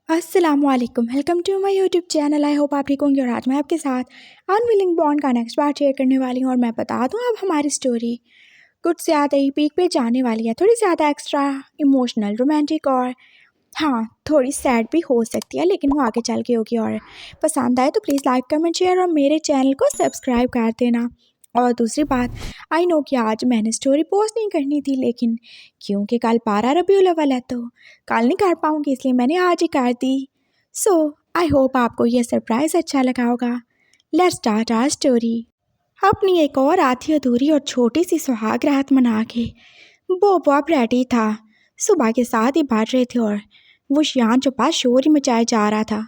अस्सलामुअलैकुम, welcome to my YouTube channel. I hope आप ठीक होंगे। और आज मैं आपके साथ अनविलिंग बॉन्ड का नेक्स्ट पार्ट शेयर करने वाली हूँ। और मैं बता दूँ, अब हमारी स्टोरी कुछ ज़्यादा ही पीक पे जाने वाली है। थोड़ी ज़्यादा एक्स्ट्रा इमोशनल, रोमांटिक और हाँ, थोड़ी सैड भी हो सकती है, लेकिन वो आगे चल के होगी। और पसंद आए तो प्लीज़ लाइक, कमेंट, शेयर और मेरे चैनल को सब्सक्राइब कर देना। और दूसरी बात, आई नो कि आज मैंने स्टोरी पोस्ट नहीं करनी थी, लेकिन क्योंकि कल 12 रबीउल अव्वल है तो कल नहीं कर पाऊँगी, इसलिए मैंने आज ही कर दी। सो आई होप आपको ये सरप्राइज़ अच्छा लगा होगा। Let's start our story. अपनी एक और आधी अधूरी और छोटी सी सुहाग रात मना के बोबो अब रेडी था। सुबह के 7 ही बाज रहे थे और वो शियान के पास शोर ही मचाया जा रहा था।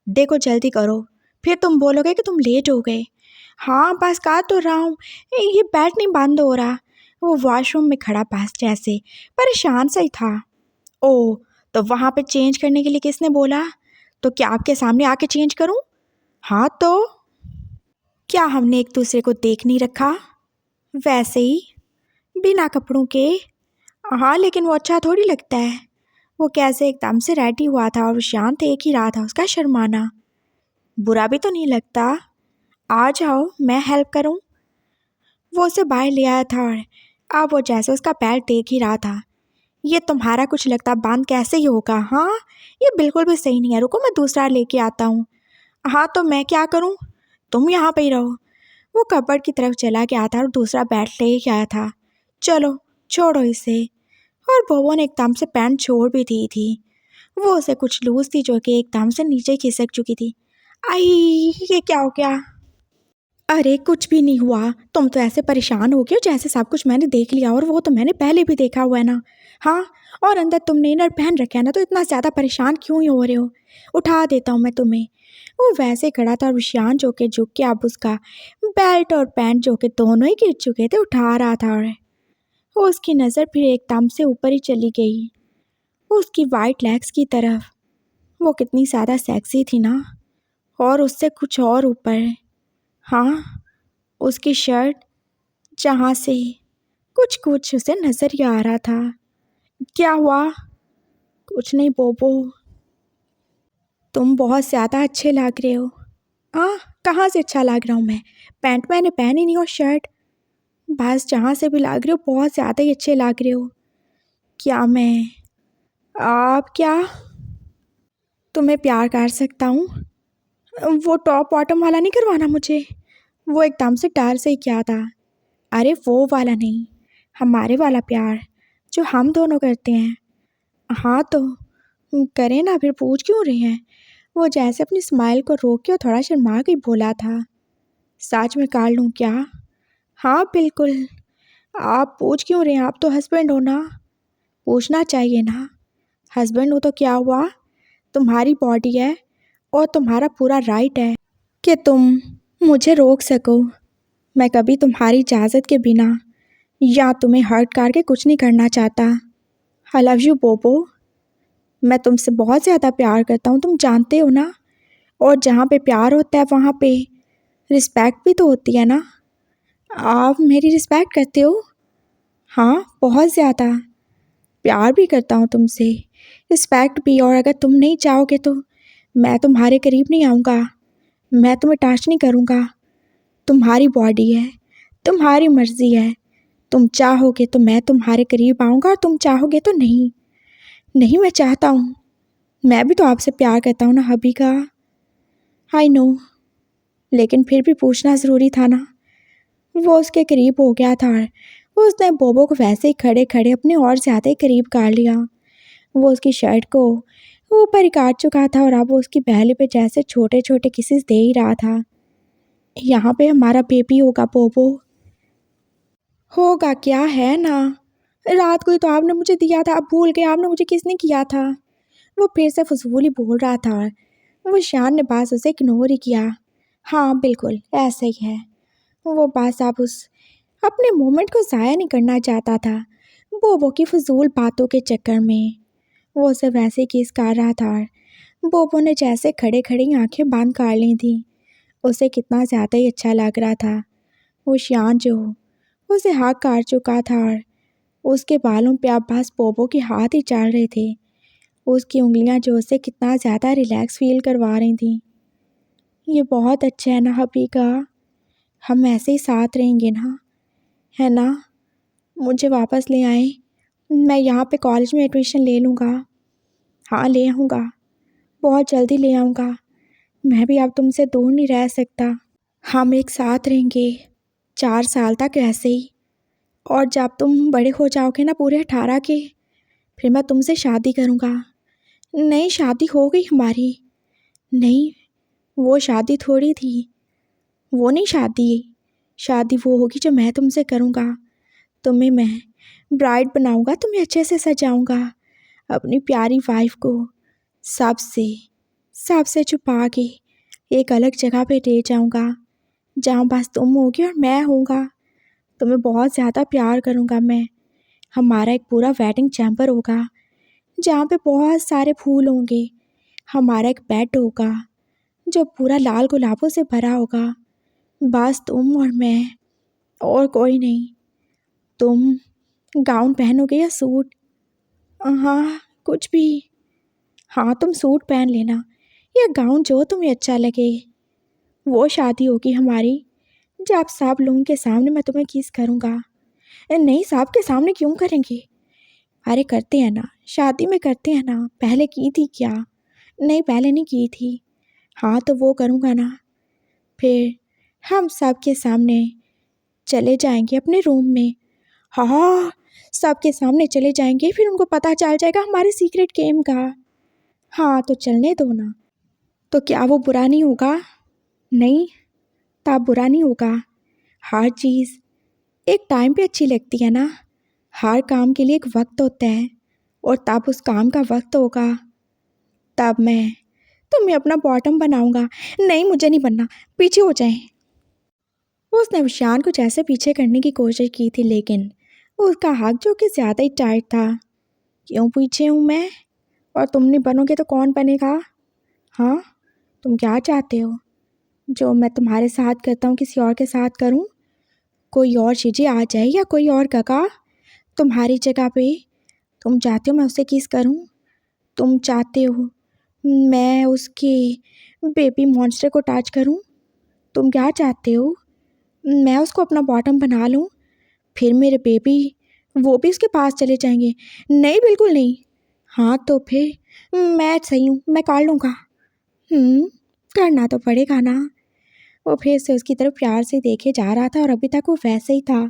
देखो जल्दी करो, फिर तुम बोलोगे कि तुम लेट हो गए। हाँ बस कर तो रहा हूँ, ये बैट नहीं बंद हो रहा। वो वॉशरूम में खड़ा बस जैसे परेशान सा ही था। ओह, तो वहाँ पे चेंज करने के लिए किसने बोला? तो क्या आपके सामने आके चेंज करूँ? हाँ तो क्या हमने एक दूसरे को देख नहीं रखा? वैसे ही बिना कपड़ों के। हाँ लेकिन वो अच्छा थोड़ी लगता है। वो कैसे एकदम से रेडी हुआ था और शांत एक ही रहा था उसका शर्माना। बुरा भी तो नहीं लगता। आ जाओ मैं हेल्प करूं। वो उसे बाहर ले आया था और अब वो जैसे उसका पैर देख ही रहा था। ये तुम्हारा कुछ लगता बंद कैसे ही होगा? हाँ, ये बिल्कुल भी सही नहीं है। रुको मैं दूसरा लेके आता हूँ। हाँ तो मैं क्या करूँ? तुम यहाँ पे ही रहो। वो कपबोर्ड की तरफ चला गया था और दूसरा बैट ले के आया था। चलो छोड़ो इसे। और बोबो ने एकदम से पैंट छोड़ भी दी थी। वो उसे कुछ लूज थी जो कि एकदम से नीचे खिसक चुकी थी। आई, ये क्या हो गया? अरे कुछ भी नहीं हुआ। तुम तो ऐसे परेशान हो गए हो जैसे सब कुछ मैंने देख लिया, और वो तो मैंने पहले भी देखा हुआ है ना। हाँ, और अंदर तुमने इनर पहन रखा है ना, तो इतना ज़्यादा परेशान क्यों ही हो रहे हो? उठा देता हूँ मैं तुम्हें। वो वैसे खड़ा था और विशान जो के झुक के अब उसका बेल्ट और पैंट जो के दोनों ही गिर चुके थे उठा रहा था। और उसकी नज़र फिर एकदम से ऊपर ही चली गई, उसकी वाइट लेग्स की तरफ। वो कितनी ज़्यादा सेक्सी थी ना, और उससे कुछ और ऊपर। हाँ, उसकी शर्ट जहाँ से कुछ कुछ उसे नज़र ही आ रहा था। क्या हुआ? कुछ नहीं बोबो, तुम बहुत ज़्यादा अच्छे लग रहे हो। हाँ, कहाँ से अच्छा लग रहा हूँ मैं? पैंट मैंने पहनी नहीं और शर्ट। बस जहाँ से भी लग रहे हो बहुत ज़्यादा ही अच्छे लग रहे हो। क्या मैं आप क्या तुम्हें प्यार कर सकता हूँ? वो टॉप बॉटम वाला नहीं करवाना मुझे। वो एकदम से डर से ही क्या था। अरे वो वाला नहीं, हमारे वाला प्यार जो हम दोनों करते हैं। हाँ तो करें ना, फिर पूछ क्यों रहे हैं? वो जैसे अपनी स्माइल को रोक के और थोड़ा शर्मा के बोला था। सच में कर लूँ क्या? हाँ बिल्कुल। आप पूछ क्यों रहे हैं? आप तो हस्बैंड हो ना, पूछना चाहिए ना। हस्बैंड हो तो क्या हुआ? तुम्हारी बॉडी है और तुम्हारा पूरा राइट है कि तुम मुझे रोक सको। मैं कभी तुम्हारी इजाज़त के बिना या तुम्हें हर्ट करके कुछ नहीं करना चाहता। आई लव यू बोबो। मैं तुमसे बहुत ज़्यादा प्यार करता हूँ, तुम जानते हो ना। और जहाँ पे प्यार होता है वहाँ पे रिस्पेक्ट भी तो होती है ना। आप मेरी रिस्पेक्ट करते हो? हाँ बहुत ज़्यादा। प्यार भी करता हूँ तुमसे, रिस्पेक्ट भी। और अगर तुम नहीं चाहोगे तो मैं तुम्हारे करीब नहीं आऊँगा, मैं तुम्हें टच नहीं करूँगा। तुम्हारी बॉडी है, तुम्हारी मर्ज़ी है। तुम चाहोगे तो मैं तुम्हारे करीब आऊँगा और तुम चाहोगे तो नहीं। नहीं, मैं चाहता हूँ। मैं भी तो आपसे प्यार करता हूँ ना हबी का। आई नो, लेकिन फिर भी पूछना ज़रूरी था ना। वो उसके करीब हो गया था और उसने बोबो को वैसे ही खड़े खड़े अपने और ज़्यादा ही करीब कर लिया। वो उसकी शर्ट को ऊपर ही काट चुका था और अब वो उसकी बहली पे जैसे छोटे छोटे किसेस दे ही रहा था। यहाँ पे हमारा बेबी होगा बोबो। होगा क्या, है ना? रात को ही तो आपने मुझे दिया था, अब भूल गए आपने मुझे किसने किया था? वो फिर से फजूल ही बोल रहा था। वो शान ने बस उसे इग्नोर ही किया। हाँ बिल्कुल ऐसा ही है। वो बस अब उस अपने मोमेंट को ज़ाया नहीं करना चाहता था बोबो की फजूल बातों के चक्कर में। वो उसे वैसे किस कर रहा था और बोबो ने जैसे खड़े खड़ी आंखें बंद कर ली थी। उसे कितना ज़्यादा ही अच्छा लग रहा था। वो शान जो उसे हाथ काट चुका था और उसके बालों पे अब बस बोबो के हाथ ही चल रहे थे। उसकी उंगलियां जो उसे कितना ज़्यादा रिलैक्स फील करवा रही थी। ये बहुत अच्छा है ना हबीका, हम ऐसे ही साथ रहेंगे ना, है ना? मुझे वापस ले आए, मैं यहाँ पे कॉलेज में एडमिशन ले लूँगा। हाँ ले आऊँगा, बहुत जल्दी ले आऊँगा। मैं भी अब तुमसे दूर नहीं रह सकता। हम एक साथ रहेंगे 4 साल तक ऐसे ही, और जब तुम बड़े हो जाओगे ना पूरे 18 के, फिर मैं तुमसे शादी करूँगा। नहीं, शादी हो गई हमारी। नहीं, वो शादी थोड़ी थी, वो नहीं शादी। शादी वो होगी जो मैं तुमसे करूँगा। तुम्हें मैं ब्राइड बनाऊँगा, तुम्हें अच्छे से सजाऊँगा, अपनी प्यारी वाइफ को सबसे सबसे छुपा के एक अलग जगह पे ले जाऊँगा, जहाँ बस तुम होगी और मैं होऊंगा। तुम्हें बहुत ज़्यादा प्यार करूँगा मैं। हमारा एक पूरा वेडिंग चैम्बर होगा, जहाँ पे बहुत सारे फूल होंगे। हमारा एक बेड होगा जो पूरा लाल गुलाबों से भरा होगा। बस तुम और मैं, और कोई नहीं। तुम गाउन पहनोगे या सूट? हाँ, कुछ भी। हाँ, तुम सूट पहन लेना या गाउन, जो तुम्हें अच्छा लगे। वो शादी होगी हमारी जब सब लोगों के सामने मैं तुम्हें किस करूँगा। नहीं, सब के सामने क्यों करेंगे? अरे करते हैं ना, शादी में करते हैं ना। पहले की थी क्या? नहीं, पहले नहीं की थी। हाँ तो वो करूँगा ना। फिर हम सब के सामने चले जाएंगे अपने रूम में। हाँ, सबके सामने चले जाएंगे, फिर उनको पता चल जाएगा हमारे सीक्रेट गेम का। हाँ तो चलने दो ना। तो क्या वो बुरा नहीं होगा? नहीं, तब बुरा नहीं होगा। हर चीज़ एक टाइम पे अच्छी लगती है ना। हर काम के लिए एक वक्त होता है, और तब उस काम का वक्त होगा, तब मैं तुम्हें अपना बॉटम बनाऊंगा। नहीं, मुझे नहीं बनना, पीछे हो जाए। उसने विशान को जैसे पीछे करने की कोशिश की थी, लेकिन उसका हाथ जो कि ज़्यादा ही टाइट था। क्यों पीछे हूँ मैं? और तुम नहीं बनोगे तो कौन बनेगा? हाँ, तुम क्या चाहते हो? जो मैं तुम्हारे साथ करता हूँ किसी और के साथ करूँ? कोई और चीज़ें आ जाए या कोई और काका तुम्हारी जगह पे? तुम चाहते हो मैं उससे किस करूँ? तुम चाहते हो मैं उसके बेबी मॉन्स्टर को टच करूं? तुम क्या चाहते हो? मैं उसको अपना बॉटम बना लूं? फिर मेरे बेबी वो भी उसके पास चले जाएंगे। नहीं, बिल्कुल नहीं। हाँ तो फिर मैं सही हूँ, मैं कर लूँगा। करना तो पड़ेगा ना। वो फिर से उसकी तरफ प्यार से देखे जा रहा था, और अभी तक वो वैसे ही था,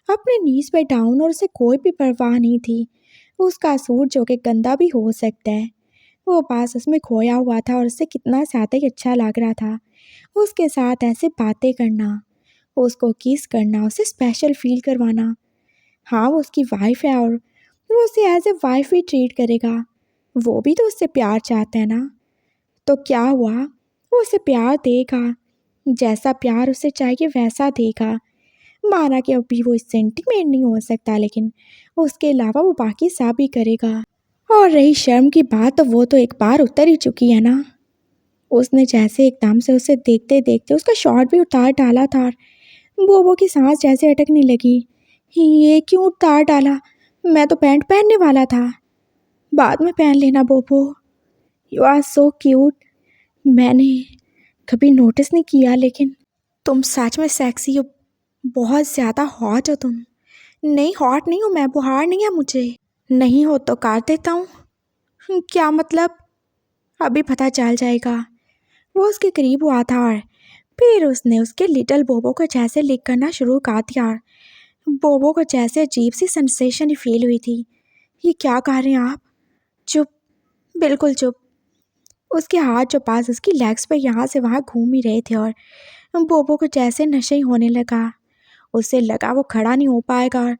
अपने नीज पे डाउन, और उसे कोई भी परवाह नहीं थी। उसका सूट जो कि गंदा भी हो सकता है, वो पास उसमें खोया हुआ था, और उससे कितना ज़्यादा ही अच्छा लग रहा था उसके साथ ऐसे बातें करना, उसको किस करना, उसे स्पेशल फील करवाना। हाँ, वो उसकी वाइफ है, और वो उसे एज ए वाइफ भी ट्रीट करेगा। वो भी तो उससे प्यार चाहता है ना। तो क्या हुआ, वो उसे प्यार देगा, जैसा प्यार उसे चाहिए वैसा देगा। माना कि अभी वो सेंटीमेंट नहीं हो सकता, लेकिन उसके अलावा वो बाकी सब भी करेगा। और रही शर्म की बात, तो वो तो एक बार उतर ही चुकी है ना। उसने जैसे एकदम से उसे देखते देखते उसका शॉर्ट भी उतार डाला था, और बोबो की सांस जैसे अटकने लगी। ये क्यों उतार डाला? मैं तो पैंट पहनने वाला था। बाद में पहन लेना बोबो। You are so cute. मैंने कभी नोटिस नहीं किया, लेकिन तुम सच में सेक्सी हो, बहुत ज़्यादा हॉट हो तुम। नहीं, हॉट नहीं हूँ मैं, बुखार नहीं है मुझे। नहीं हो तो काट देता हूँ। क्या मतलब? अभी पता चल जाएगा। वो उसके करीब हुआ था, और फिर उसने उसके लिटिल बोबो को जैसे लिक करना शुरू कर दिया। बोबो को जैसे अजीब सी सेंसेशन ही फील हुई थी। ये क्या कर रहे हैं आप? चुप, बिल्कुल चुप। उसके हाथ जो पास उसकी लेग्स पे यहाँ से वहाँ घूम ही रहे थे, और बोबो को जैसे नशे ही होने लगा। उसे लगा वो खड़ा नहीं हो पाएगा, और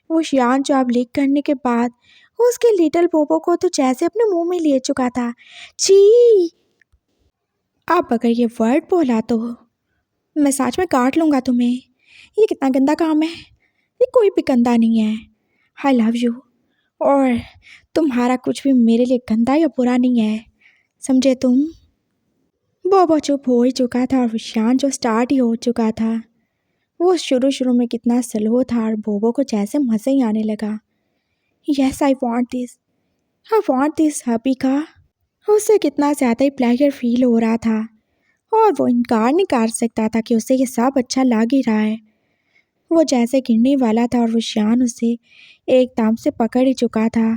वो शियान जो अब लीक करने के बाद उसके लिटिल बोबो को तो जैसे अपने मुंह में ले चुका था। छी! अब अगर ये वर्ड बोला तो मैं सच में काट लूँगा तुम्हें। ये कितना गंदा काम है। ये कोई भी गंदा नहीं है। आई लव यू, और तुम्हारा कुछ भी मेरे लिए गंदा या बुरा नहीं है, समझे तुम? बोबो चुप हो ही चुका था, और विशान जो स्टार्ट ही हो चुका था। वो शुरू शुरू में कितना स्लो था, और बोबो को जैसे मज़े ही आने लगा। Yes, I want this. I want this hubby का। उसे कितना ज़्यादा ही प्लेजर फील हो रहा था और वो इनकार नहीं कर सकता था कि उसे ये सब अच्छा लग ही रहा है। वो जैसे गिरने वाला था और वो शान उसे एकदम से पकड़ ही चुका था।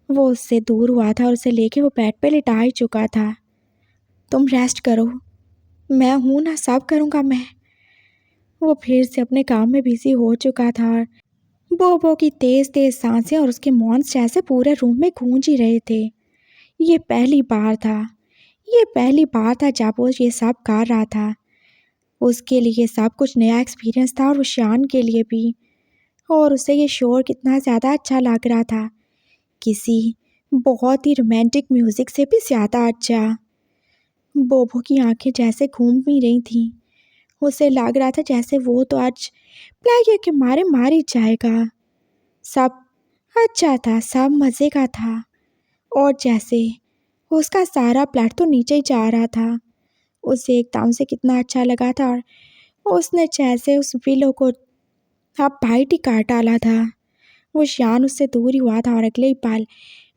वो उससे दूर हुआ था और उसे लेके वो बेड पे लिटा ही चुका था। तुम रेस्ट करो, मैं हूँ ना, सब करूँगा मैं। वो फिर से अपने काम में बिजी हो चुका था और बोबो की तेज़ तेज़ सांसें और उसके मौन्स जैसे पूरे रूम में गूंज ही रहे थे। ये पहली बार था, ये पहली बार था जब वो ये सब कर रहा था। उसके लिए सब कुछ नया एक्सपीरियंस था और वो शान के लिए भी। और उसे ये शोर कितना ज़्यादा अच्छा लग रहा था, किसी बहुत ही रोमांटिक म्यूज़िक से भी ज़्यादा अच्छा। बोबो की आंखें जैसे घूम भी रही थीं। उसे लग रहा था जैसे वो तो आज प्लेयर के मारे मार ही जाएगा। सब अच्छा था, सब मज़े का था और जैसे उसका सारा प्लाट तो नीचे ही जा रहा था। उसे एकदम से कितना अच्छा लगा था और उसने जैसे उस विलो को अब बाइट ही काट डाला था। वो शान उससे दूर ही हुआ था और अगले ही पल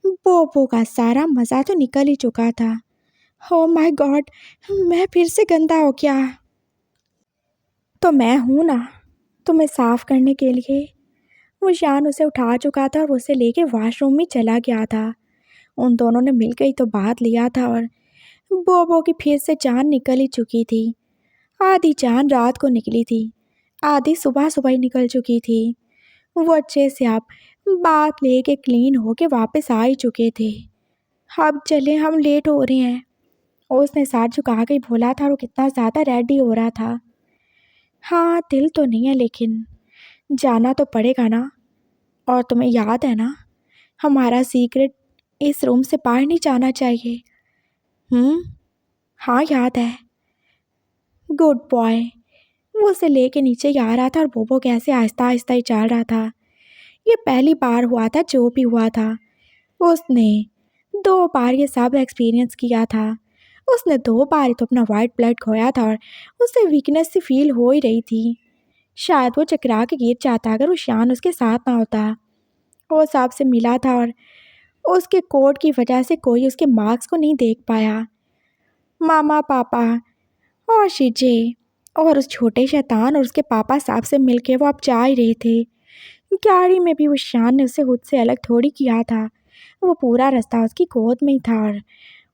बोबो का सारा मज़ा तो निकल ही चुका था। ओ माय गॉड, मैं फिर से गंदा हो गया। तो मैं हूँ ना तुम्हें साफ़ करने के लिए। वो शान उसे उठा चुका था और उसे लेके वॉशरूम में चला गया था। उन दोनों ने मिलकर ही तो बात लिया था और बोबो की फिर से जान निकल ही चुकी थी। आधी जान रात को निकली थी, आधी सुबह सुबह ही निकल चुकी थी। वो अच्छे से आप बात लेके क्लीन होके वापस आ ही चुके थे। अब चले, हम लेट हो रहे हैं। उसने सर झुका के बोला था और वो कितना ज़्यादा रेडी हो रहा था। हाँ, दिल तो नहीं है लेकिन जाना तो पड़ेगा ना। और तुम्हें याद है ना, हमारा सीक्रेट इस रूम से बाहर नहीं जाना चाहिए। हाँ याद है। Good boy. वो उसे लेके नीचे ही आ रहा था और बोबो कैसे आहिस्ता आहिस्ता ही चल रहा था। ये पहली बार हुआ था जो भी हुआ था। उसने 2 बार ये सब एक्सपीरियंस किया था। उसने 2 बार ही तो अपना वाइट ब्लड खोया था और उसे वीकनेस सी फील हो ही रही थी। शायद वो चकरा के गिर जाता अगर वो शान उसके साथ ना होता। वो सांप से मिला था और उसके कोट की वजह से कोई उसके मार्क्स को नहीं देख पाया। मामा, पापा और शीजे और उस छोटे शैतान और उसके पापा सांप से मिलके वो अब जा ही रहे थे। गाड़ी में भी उस शान ने उसे खुद से अलग थोड़ी किया था। वो पूरा रास्ता उसकी गोद में ही था और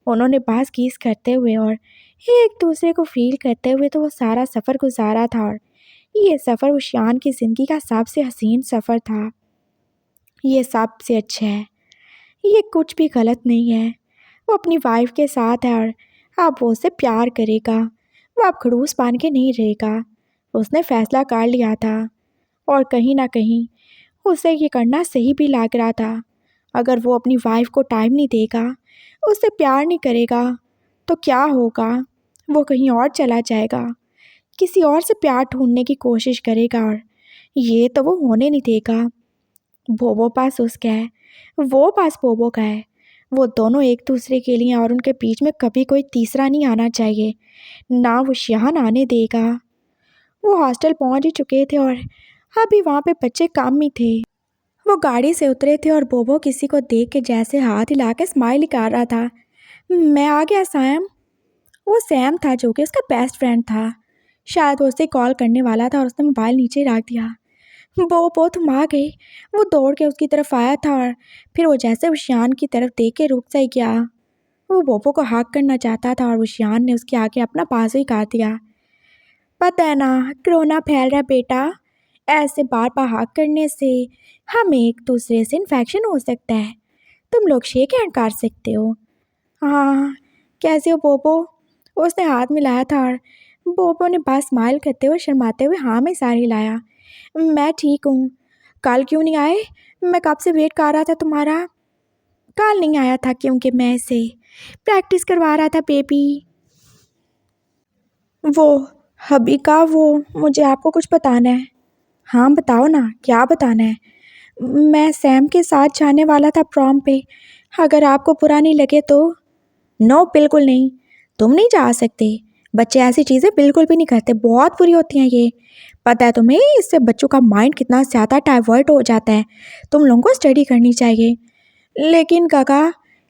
उन्होंने बास किस करते हुए और एक दूसरे को फील करते हुए तो वो सारा सफ़र गुजारा था। और ये सफ़र उस शान की ज़िंदगी का सबसे हसीन सफ़र था। ये सबसे अच्छा है, ये कुछ भी गलत नहीं है। वो अपनी वाइफ के साथ है और अब वो उससे प्यार करेगा। वो अब खड़ूस बन के नहीं रहेगा। उसने फैसला कर लिया था और कहीं ना कहीं उसे ये करना सही भी लग रहा था। अगर वो अपनी वाइफ को टाइम नहीं देगा, उससे प्यार नहीं करेगा, तो क्या होगा? वो कहीं और चला जाएगा, किसी और से प्यार ढूंढने की कोशिश करेगा और ये तो वो होने नहीं देगा। बोबो पास उसका है, वो पास बोबो का है। वो दोनों एक दूसरे के लिए और उनके बीच में कभी कोई तीसरा नहीं आना चाहिए, ना वो शान आने देगा। वो हॉस्टल पहुंच ही चुके थे और अभी वहाँ पे बच्चे काम में थे। वो गाड़ी से उतरे थे और बोबो किसी को देख के जैसे हाथ हिला के स्माइल ही कर रहा था। मैं आ गया सैम। वो सैम था जो कि उसका बेस्ट फ्रेंड था। शायद वो उसे कॉल करने वाला था और उसने मोबाइल नीचे रख दिया। बोबो तुम आ गए। वो दौड़ के उसकी तरफ आया था और फिर वो जैसे उशियान की तरफ देख के रुक सा ही गया। वो बोबो को हक करना चाहता था और उशियान ने उसके आगे अपना पास ही काट दिया। पता है ना, कोरोना फैल रहा है बेटा, ऐसे बार बार हक करने से हमें एक दूसरे से इन्फेक्शन हो सकता है। तुम लोग शेक हैंड कर सकते हो। हाँ, कैसे हो बोबो? उसने हाथ मिलाया था और बोबो ने बस स्माइल करते हुए शर्माते हुए हाँ में सारी लाया। मैं ठीक हूँ। कल क्यों नहीं आए? मैं कब से वेट कर रहा था तुम्हारा। कल नहीं आया था क्योंकि मैं इसे प्रैक्टिस करवा रहा था बेबी। वो हबी का वो मुझे आपको कुछ बताना है। हाँ बताओ ना, क्या बताना है? मैं सैम के साथ जाने वाला था प्रॉम पे, अगर आपको बुरा नहीं लगे तो। नो बिल्कुल नहीं, तुम नहीं जा सकते। बच्चे ऐसी चीज़ें बिल्कुल भी नहीं करते, बहुत बुरी होती हैं ये। पता है तुम्हें, इससे बच्चों का माइंड कितना ज़्यादा डाइवर्ट हो जाता है। तुम लोगों को स्टडी करनी चाहिए। लेकिन काका,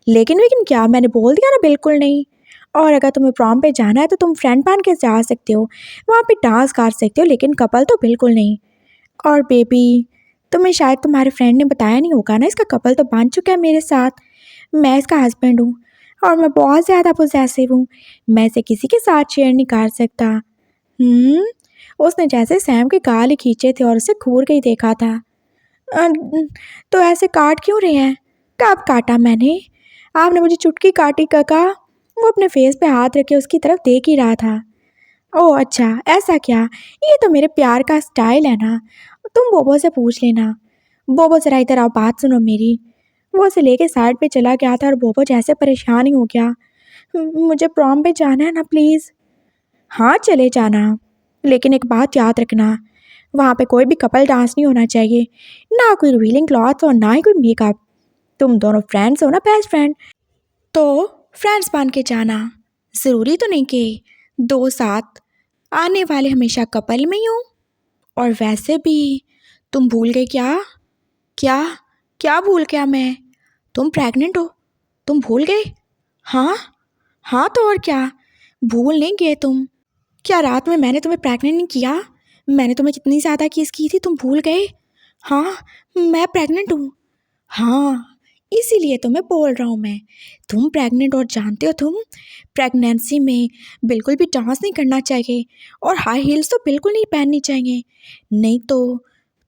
लेकिन क्या, मैंने बोल दिया ना बिल्कुल नहीं। और अगर तुम्हें प्रॉम पे जाना है तो तुम फ्रेंड बन के जा सकते हो, वहाँ पे डांस कर सकते हो, लेकिन कपल तो बिल्कुल नहीं। और बेबी, तुम्हें शायद तुम्हारे फ्रेंड ने बताया नहीं होगा ना, इसका कपल तो बन चुका है मेरे साथ। मैं इसका हस्बैंड हूँ और मैं बहुत ज़्यादा पोजेसिव हूँ। मैं इसे किसी के साथ शेयर नहीं कर सकता। उसने जैसे सैम के गाल ही खींचे थे और उसे घूर के ही देखा था। "अ, तो ऐसे काट क्यों रहे हैं? कब काटा मैंने? आपने मुझे चुटकी काटी काका। वो अपने फेस पे हाथ रखे उसकी तरफ देख ही रहा था। ओह अच्छा, ऐसा क्या? ये तो मेरे प्यार का स्टाइल है ना। तुम बोबो से पूछ लेना। बोबो ज़रा इधर आओ, बात सुनो मेरी। वो उसे लेके साइड पे चला गया था और बोबो जैसे परेशान ही हो गया। मुझे प्रॉम पे जाना है ना प्लीज़। हाँ चले जाना, लेकिन एक बात याद रखना, वहाँ पे कोई भी कपल डांस नहीं होना चाहिए, ना कोई रिवीलिंग क्लॉथ और ना ही कोई मेकअप। तुम दोनों फ्रेंड्स हो ना, बेस्ट फ्रेंड, तो फ्रेंड्स बन के जाना। ज़रूरी तो नहीं कि दो साथ आने वाले हमेशा कपल में ही हो। और वैसे भी तुम भूल गए क्या? क्या? क्या भूल गया मैं? तुम प्रेग्नेंट हो, तुम भूल गए? हाँ, हाँ तो और क्या, भूल नहीं गए तुम? क्या रात में मैंने तुम्हें प्रेग्नेंट नहीं किया? मैंने तुम्हें कितनी ज़्यादा किस की थी, तुम भूल गए? हाँ, मैं प्रेग्नेंट हूँ। हाँ, इसीलिए तो मैं बोल रहा हूँ मैं, तुम प्रेग्नेंट, और जानते हो तुम, प्रेगनेंसी में बिल्कुल भी डांस नहीं करना चाहिए और हाई हील्स तो बिल्कुल नहीं पहननी चाहिए, नहीं तो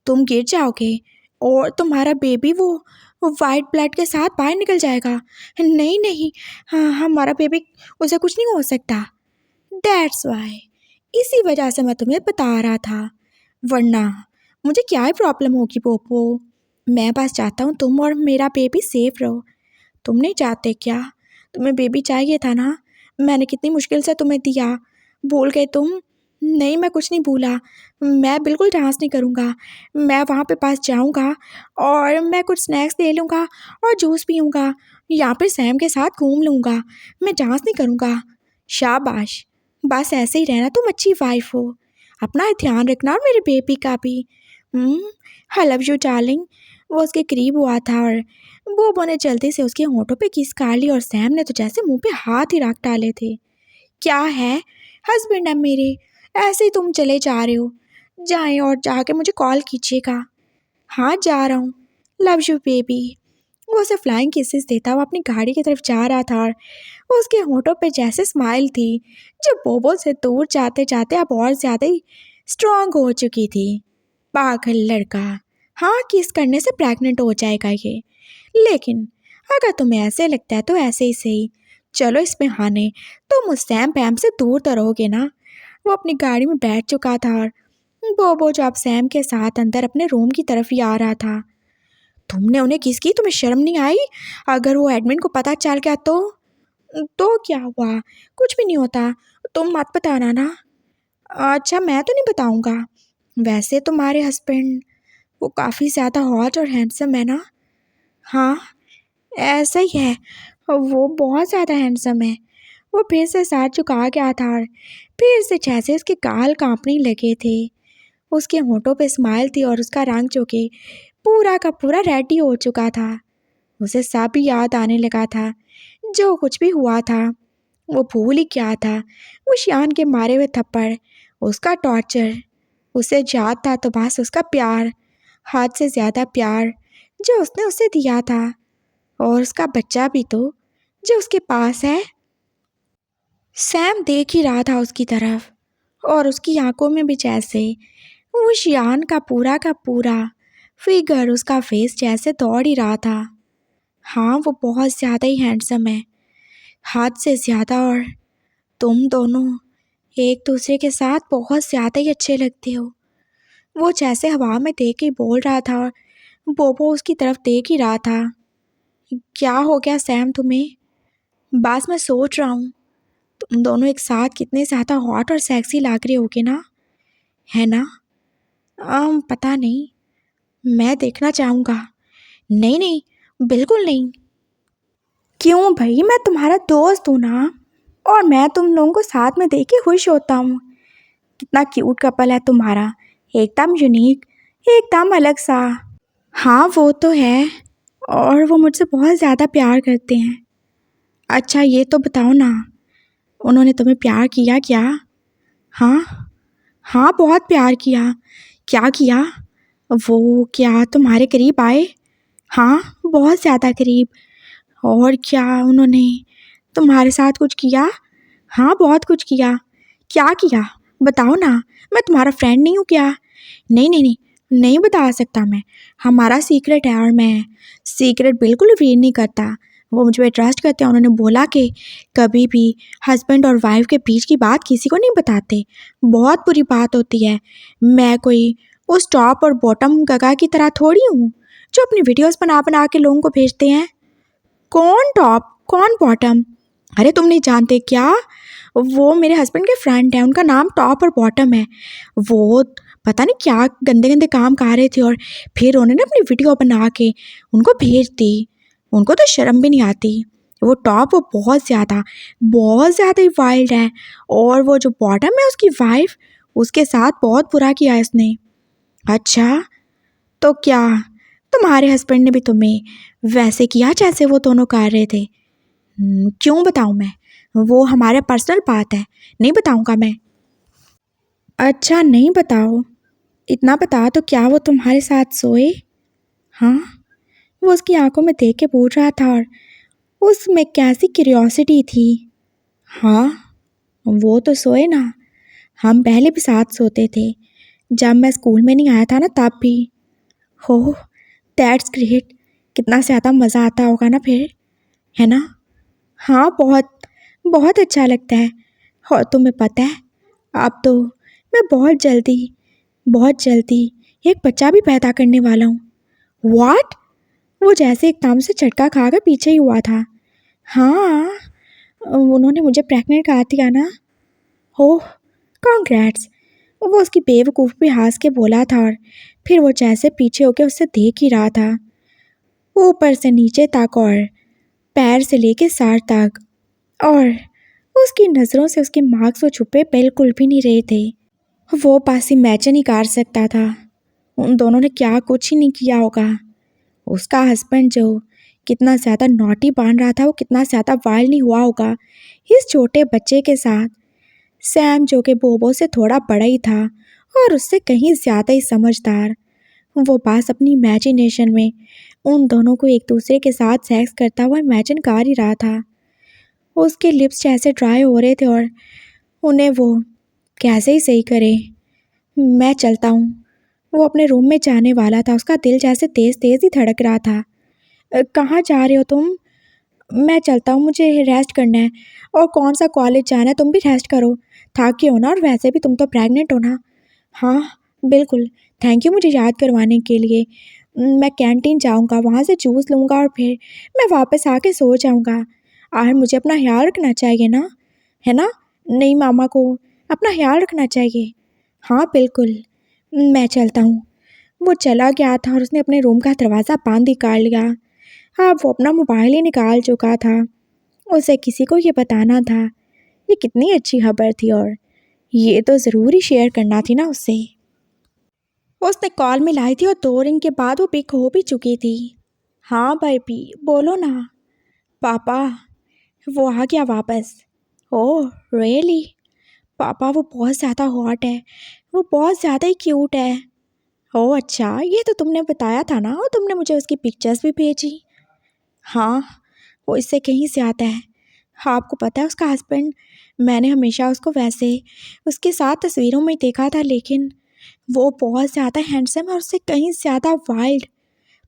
तुम गिर जाओगे और तुम्हारा बेबी वो वाइट ब्लड के साथ बाहर निकल जाएगा। नहीं नहीं, हाँ हमारा बेबी, उसे कुछ नहीं हो सकता। दैट्स वाई, इसी वजह से मैं तुम्हें बता रहा था, वरना मुझे क्या ही प्रॉब्लम होगी पोपो। मैं बस चाहता हूँ तुम और मेरा बेबी सेफ रहो। तुम नहीं चाहते क्या? तुम्हें बेबी चाहिए था ना, मैंने कितनी मुश्किल से तुम्हें दिया, भूल गए तुम? नहीं, मैं कुछ नहीं भूला, मैं बिल्कुल डांस नहीं करूँगा। मैं वहाँ पे पास जाऊँगा और मैं कुछ स्नैक्स ले लूँगा और जूस पीऊँगा, या फिर सैम के साथ घूम लूँगा, मैं डांस नहीं करूँगा। शाबाश, बस ऐसे ही रहना, तुम अच्छी वाइफ हो। अपना ध्यान रखना और मेरे बेबी का भी। आई लव यू डार्लिंग। वो उसके करीब हुआ था और बोबो ने जल्दी से उसके होंठों पे किस कर ली और सैम ने तो जैसे मुंह पे हाथ ही रख डाले थे। क्या है, हस्बैंड है मेरे, ऐसे ही तुम चले जा रहे हो? जाएं और जाके मुझे कॉल कीजिएगा। हाँ जा रहा हूँ, लव यू बेबी। वो उसे फ्लाइंग किसेस देता हुआ अपनी गाड़ी की तरफ जा रहा था और उसके होंठों पे जैसे स्माइल थी जो बोबो से दूर जाते जाते अब और ज़्यादा ही स्ट्रांग हो चुकी थी। पागल लड़का, हाँ किस करने से प्रेग्नेंट हो जाएगा ये। लेकिन अगर तुम्हें ऐसे लगता है तो ऐसे ही सही, चलो इस बहाने तुम उस सैम पैम से दूर तो रहोगे ना। वो अपनी गाड़ी में बैठ चुका था और बोबो जो अब सैम के साथ अंदर अपने रूम की तरफ ही आ रहा था। तुमने उन्हें किस की, तुम्हें शर्म नहीं आई? अगर वो एडमिन को पता चल गया तो क्या हुआ? कुछ भी नहीं होता, तुम मत बताना ना। अच्छा मैं तो नहीं बताऊंगा। वैसे तुम्हारे हस्बैंड वो काफ़ी ज़्यादा हॉट और हैंडसम है ना? हाँ, ऐसा ही है, वो बहुत ज़्यादा हैंडसम है। वो फिर से सर झुका गया था और फिर से जैसे उसके गाल कांपने लगे थे। उसके होंठों पे स्माइल थी और उसका रंग जो कि पूरा का पूरा रेडी हो चुका था। उसे सब याद आने लगा था, जो कुछ भी हुआ था वो भूल ही क्या था। वो शियान के मारे हुए थप्पड़, उसका टॉर्चर, उसे याद था तो बस उसका प्यार, हद से ज़्यादा प्यार जो उसने उसे दिया था, और उसका बच्चा भी तो जो उसके पास है। सैम देख ही रहा था उसकी तरफ और उसकी आंखों में भी जैसे वो शियान का पूरा फिगर, उसका फेस जैसे दौड़ ही रहा था। हाँ वो बहुत ज़्यादा ही हैंडसम है, हद से ज़्यादा, और तुम दोनों एक दूसरे के साथ बहुत ज़्यादा ही अच्छे लगते हो। वो जैसे हवा में देख के बोल रहा था और बोबो उसकी तरफ देख ही रहा था। क्या हो गया सैम तुम्हें? बस मैं सोच रहा हूँ तुम दोनों एक साथ कितने ज़्यादा हॉट और सेक्सी लग रहे होगे ना, है ना? पता नहीं, मैं देखना चाहूँगा। नहीं नहीं, बिल्कुल नहीं। क्यों भाई, मैं तुम्हारा दोस्त हूँ ना, और मैं तुम लोगों को साथ में देख के खुश होता हूँ। कितना क्यूट कपल है तुम्हारा, एकदम यूनिक, एकदम अलग सा। हाँ वो तो है, और वो मुझसे बहुत ज़्यादा प्यार करते हैं। अच्छा ये तो बताओ ना, उन्होंने तुम्हें प्यार किया क्या? हाँ हाँ, बहुत प्यार किया। क्या किया? वो क्या तुम्हारे करीब आए? हाँ, बहुत ज़्यादा करीब। और क्या उन्होंने तुम्हारे साथ कुछ किया? हाँ, बहुत कुछ किया। क्या किया? बताओ ना, मैं तुम्हारा फ्रेंड नहीं हूँ क्या? नहीं नहीं नहीं, नहीं बता सकता मैं। हमारा सीक्रेट है और मैं सीक्रेट बिल्कुल रिवील नहीं करता। वो मुझ पर ट्रस्ट करते हैं। उन्होंने बोला कि कभी भी हस्बैंड और वाइफ के बीच की बात किसी को नहीं बताते, बहुत बुरी बात होती है। मैं कोई उस टॉप और बॉटम गगा की तरह थोड़ी हूँ जो अपनी वीडियोस बना बना के लोगों को भेजते हैं। कौन टॉप कौन बॉटम? अरे तुम नहीं जानते क्या? वो मेरे हस्बैंड के फ्रेंड है, उनका नाम टॉप और बॉटम है। वो पता नहीं क्या गंदे गंदे काम कर रहे थे और फिर उन्होंने अपनी वीडियो बना के उनको भेज दी। उनको तो शर्म भी नहीं आती। वो टॉप वो बहुत ज़्यादा ही वाइल्ड है। और वो जो बॉटम है उसकी वाइफ, उसके साथ बहुत बुरा किया है उसने। अच्छा, तो क्या तुम्हारे हस्बैंड ने भी तुम्हें वैसे किया जैसे वो दोनों कर रहे थे? क्यों बताऊं मैं? वो हमारा पर्सनल बात है, नहीं बताऊंगा मैं। अच्छा नहीं बताओ। इतना बता तो क्या वो तुम्हारे साथ सोए? हाँ, वो उसकी आंखों में देख के पूछ रहा था और उसमें कैसी क्यूरियोसिटी थी। हाँ, वो तो सोए ना। हम पहले भी साथ सोते थे, जब मैं स्कूल में नहीं आया था ना तब भी। हो, दैट्स ग्रेट। कितना ज़्यादा मज़ा आता होगा ना फिर, है ना? हाँ, बहुत बहुत अच्छा लगता है। और तुम्हें पता है, अब तो मैं बहुत जल्दी एक बच्चा भी पैदा करने वाला हूँ। व्हाट? वो जैसे एकदम से झटका खा कर पीछे ही हुआ था। हाँ, उन्होंने मुझे प्रेग्नेंट कहा दिया ना। ओह, कॉन्ग्रेट्स। वो उसकी बेवकूफ़ भी हंस के बोला था और फिर वो जैसे पीछे होकर उससे देख ही रहा था, ऊपर से नीचे तक और पैर से लेके सर तक। और उसकी नज़रों से उसके मार्क्स वो छुपे बिल्कुल भी नहीं रहे थे। वो बस इमेजिन ही कर सकता था उन दोनों ने क्या कुछ ही नहीं किया होगा। उसका हस्बैंड जो कितना ज़्यादा नॉटी बन रहा था, वो कितना ज़्यादा वाइल्ड नहीं हुआ होगा इस छोटे बच्चे के साथ। सैम जो कि बोबो से थोड़ा बड़ा ही था और उससे कहीं ज़्यादा ही समझदार, वो बस अपनी इमेजिनेशन में उन दोनों को एक दूसरे के साथ सेक्स करता हुआ इमेजिन कर ही रहा था। उसके लिप्स जैसे ड्राई हो रहे थे और उन्हें वो कैसे ही सही करे। मैं चलता हूँ। वो अपने रूम में जाने वाला था, उसका दिल जैसे तेज़ तेज़ ही धड़क रहा था। कहाँ जा रहे हो तुम? मैं चलता हूँ, मुझे रेस्ट करना है। और कौन सा कॉलेज जाना है, तुम भी रेस्ट करो। थक के हो ना, और वैसे भी तुम तो प्रेग्नेंट हो ना। हाँ बिल्कुल, थैंक यू मुझे याद करवाने के लिए। मैं कैंटीन जाऊँगा, वहाँ से जूस लूँगा और फिर मैं वापस आके सो जाऊँगा। और मुझे अपना ख्याल रखना चाहिए ना, है ना? नहीं, मामा को अपना ख्याल रखना चाहिए। हाँ बिल्कुल, मैं चलता हूँ। वो चला गया था और उसने अपने रूम का दरवाज़ा बंद ही कर लिया। हाँ, वो अपना मोबाइल ही निकाल चुका था। उसे किसी को ये बताना था। ये कितनी अच्छी खबर थी और ये तो ज़रूर ही शेयर करना थी ना उससे। उसने कॉल मिलाई थी और 2 रिंग के बाद वो पिक हो भी चुकी थी। हाँ बेबी, बोलो ना। पापा, वो आ गया वापस। Oh really? पापा वो बहुत ज़्यादा हॉट है, वो बहुत ज़्यादा ही क्यूट है। ओह अच्छा, ये तो तुमने बताया था ना, और तुमने मुझे उसकी पिक्चर्स भी भेजी। हाँ, वो इससे कहीं ज़्यादा है। हाँ, आपको पता है उसका हस्बैंड, मैंने हमेशा उसको वैसे उसके साथ तस्वीरों में देखा था, लेकिन वो बहुत ज़्यादा हैंडसम है और उससे कहीं ज़्यादा वाइल्ड।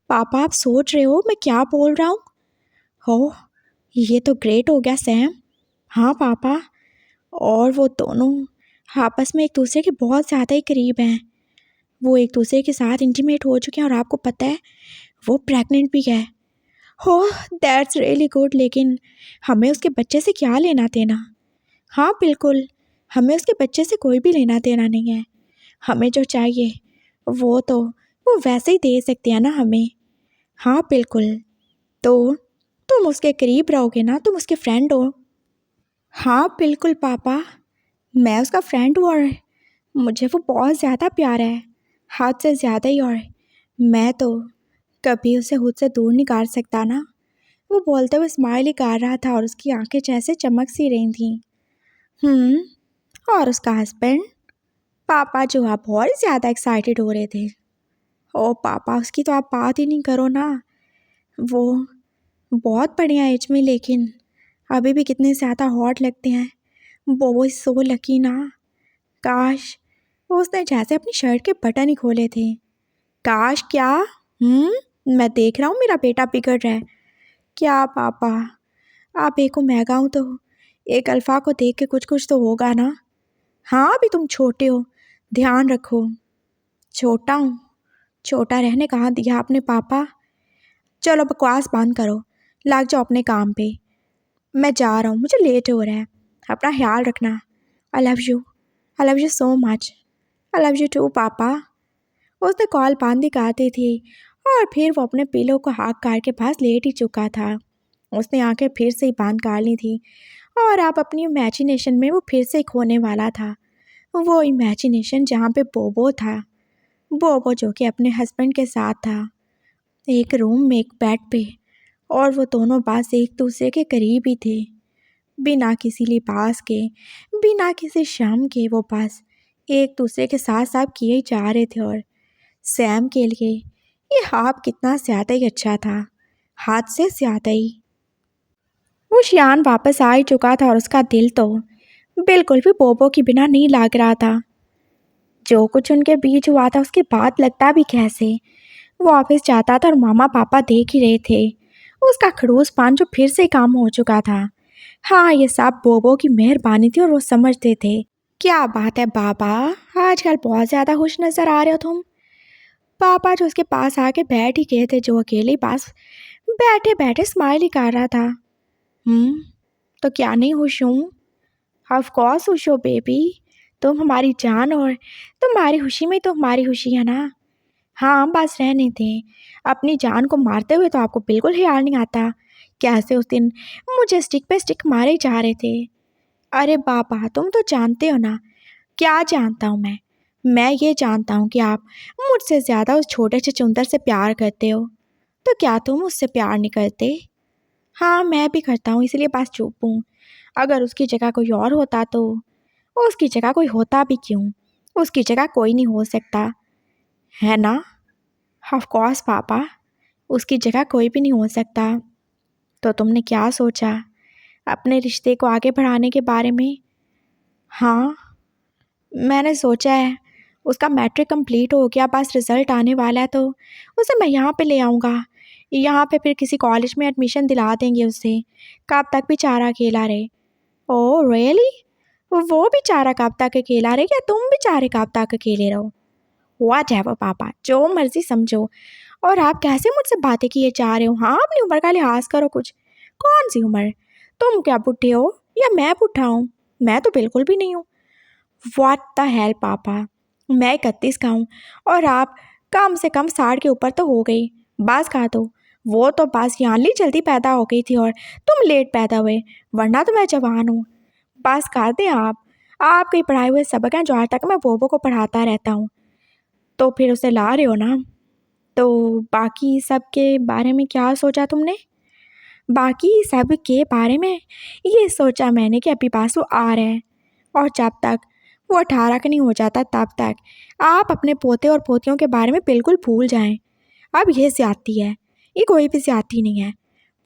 पापा आप सोच रहे हो मैं क्या बोल रहा हूँ? हो, ये तो ग्रेट हो गया सैम। हाँ पापा, और वो दोनों आपस में एक दूसरे के बहुत ज़्यादा ही करीब हैं। वो एक दूसरे के साथ इंटीमेट हो चुके हैं और आपको पता है वो प्रेग्नेंट भी है। हो, दैट्स रियली गुड। लेकिन हमें उसके बच्चे से क्या लेना देना? हाँ बिल्कुल, हमें उसके बच्चे से कोई भी लेना देना नहीं है। हमें जो चाहिए वो तो वो वैसे ही दे सकते हैं ना हमें। हाँ बिल्कुल, तो तुम उसके करीब रहोगे ना, तुम उसके फ्रेंड हो। हाँ बिल्कुल पापा, मैं उसका फ्रेंड हूँ और मुझे वो बहुत ज़्यादा प्यारा है, हद से ज़्यादा ही। और मैं तो कभी उसे खुद से दूर नहीं कर सकता ना। वो बोलते हुए स्माइल ही कर रहा था और उसकी आंखें जैसे चमक सी रही थीं। और उसका हस्बैंड? पापा जो आप बहुत ही ज़्यादा एक्साइटेड हो रहे थे। ओ पापा, उसकी तो आप बात ही नहीं करो ना। वो बहुत बढ़िया एज में, लेकिन अभी भी कितने ज़्यादा हॉट लगते हैं। वो सो लकी ना। काश वो उसने जैसे अपनी शर्ट के बटन ही खोले थे। काश क्या? मैं देख रहा हूँ मेरा बेटा बिगड़ रहा है। क्या पापा, आप एक को मैं गाऊँ तो एक अल्फ़ा को देख के कुछ कुछ तो होगा ना। हाँ, अभी तुम छोटे हो, ध्यान रखो। छोटा हूँ? छोटा रहने कहाँ दिया आपने पापा। चलो बकवास बंद करो, लग जाओ अपने काम पे। मैं जा रहा हूँ, मुझे लेट हो रहा है। अपना ख्याल रखना। I love you. I love you so much. I love you too papa. उसने कॉल बंद ही कर दी थी और फिर वो अपने पिलो को हाथ कार के पास लेट ही चुका था। उसने आंखें फिर से ही बंद कर ली थी और अब अपनी इमेजिनेशन में वो फिर से खोने वाला था। वो इमेजिनेशन जहाँ पे बोबो था। बोबो जो कि अपने हस्बैंड के साथ था, एक रूम में एक बेड पे, और वो दोनों बस एक दूसरे के करीब ही थे। बिना किसी लिबास के, बिना किसी शर्म के वो बस एक दूसरे के साथ साथ किए ही जा रहे थे। और सैम के लिए ये हाथ कितना ज़्यादा ही अच्छा था, हाथ से ज़्यादा ही। वो शियान वापस आ ही चुका था और उसका दिल तो बिल्कुल भी बोबो के बिना नहीं लग रहा था। जो कुछ उनके बीच हुआ था उसके बाद लगता भी कैसे। वो ऑफिस जाता था और मामा पापा देख ही रहे थे उसका खड़ूसपन जो फिर से काम हो चुका था। हाँ, ये सब बोबो की मेहरबानी थी और वो समझते थे। क्या बात है बाबा, आजकल बहुत ज़्यादा खुश नज़र आ रहे हो तुम। पापा जो उसके पास आके बैठ ही गए थे, जो अकेले पास बैठे बैठे स्माइल ही कर रहा था। तो क्या नहीं खुश हूँ? ऑफ कोर्स खुश हो बेबी, तुम हमारी जान और तुम्हारी खुशी में तो हमारी खुशी है ना। हाँ, बस रहने थे। अपनी जान को मारते हुए तो आपको बिल्कुल ख्याल नहीं आता कैसे उस दिन मुझे स्टिक पे स्टिक मारे जा रहे थे। अरे बाबा, तुम तो जानते हो ना। क्या जानता हूँ मैं ये जानता हूँ कि आप मुझसे ज़्यादा उस छोटे से चुंदर से प्यार करते हो। तो क्या तुम उससे प्यार नहीं करते? हाँ, मैं भी करता हूँ, इसीलिए बस चुप हूँ। अगर उसकी जगह कोई और होता तो। उसकी जगह कोई होता भी क्यों? उसकी जगह कोई नहीं हो सकता, है ना? ऑफ कोर्स पापा, उसकी जगह कोई भी नहीं हो सकता। तो तुमने क्या सोचा अपने रिश्ते को आगे बढ़ाने के बारे में? हाँ, मैंने सोचा है उसका मैट्रिक कंप्लीट हो गया, बस रिज़ल्ट आने वाला है तो उसे मैं यहाँ पे ले आऊँगा। यहाँ पे फिर किसी कॉलेज में एडमिशन दिला देंगे उसे, कब तक बेचारा अकेला रहे। Oh really? वो बेचारा कब तक अकेला रहे या तुम बेचारे कब तक अकेले रहो? व्हाट एवर पापा, जो मर्जी समझो। और आप कैसे मुझसे बातें किए जा रहे हो? हाँ, अपनी उम्र का लिहाज करो कुछ। कौन सी उम्र? तुम क्या बुढ़े हो या मैं बुढ़ा हूँ? मैं तो बिल्कुल भी नहीं हूँ। व्हाट द हेल पापा, मैं 31 का हूँ और आप कम से कम 60 के ऊपर तो हो गई। बस कहा तो वो तो बस यानली जल्दी पैदा हो गई थी और तुम लेट पैदा हुए, वरना तो मैं जवान हूँ। बस कर दें आप कई पढ़ाए हुए सबक हैं जो आज तक मैं बोबो को पढ़ाता रहता हूँ। तो फिर उसे ला रहे हो ना। तो बाकी सब के बारे में क्या सोचा तुमने? बाकी सब के बारे में ये सोचा मैंने कि अभी पास वो आ रहे हैं और जब तक वो 18 का नहीं हो जाता तब तक आप अपने पोते और पोतियों के बारे में बिल्कुल भूल जाएं। अब ये ज़्यादती है, ये कोई भी ज़्यादती नहीं है।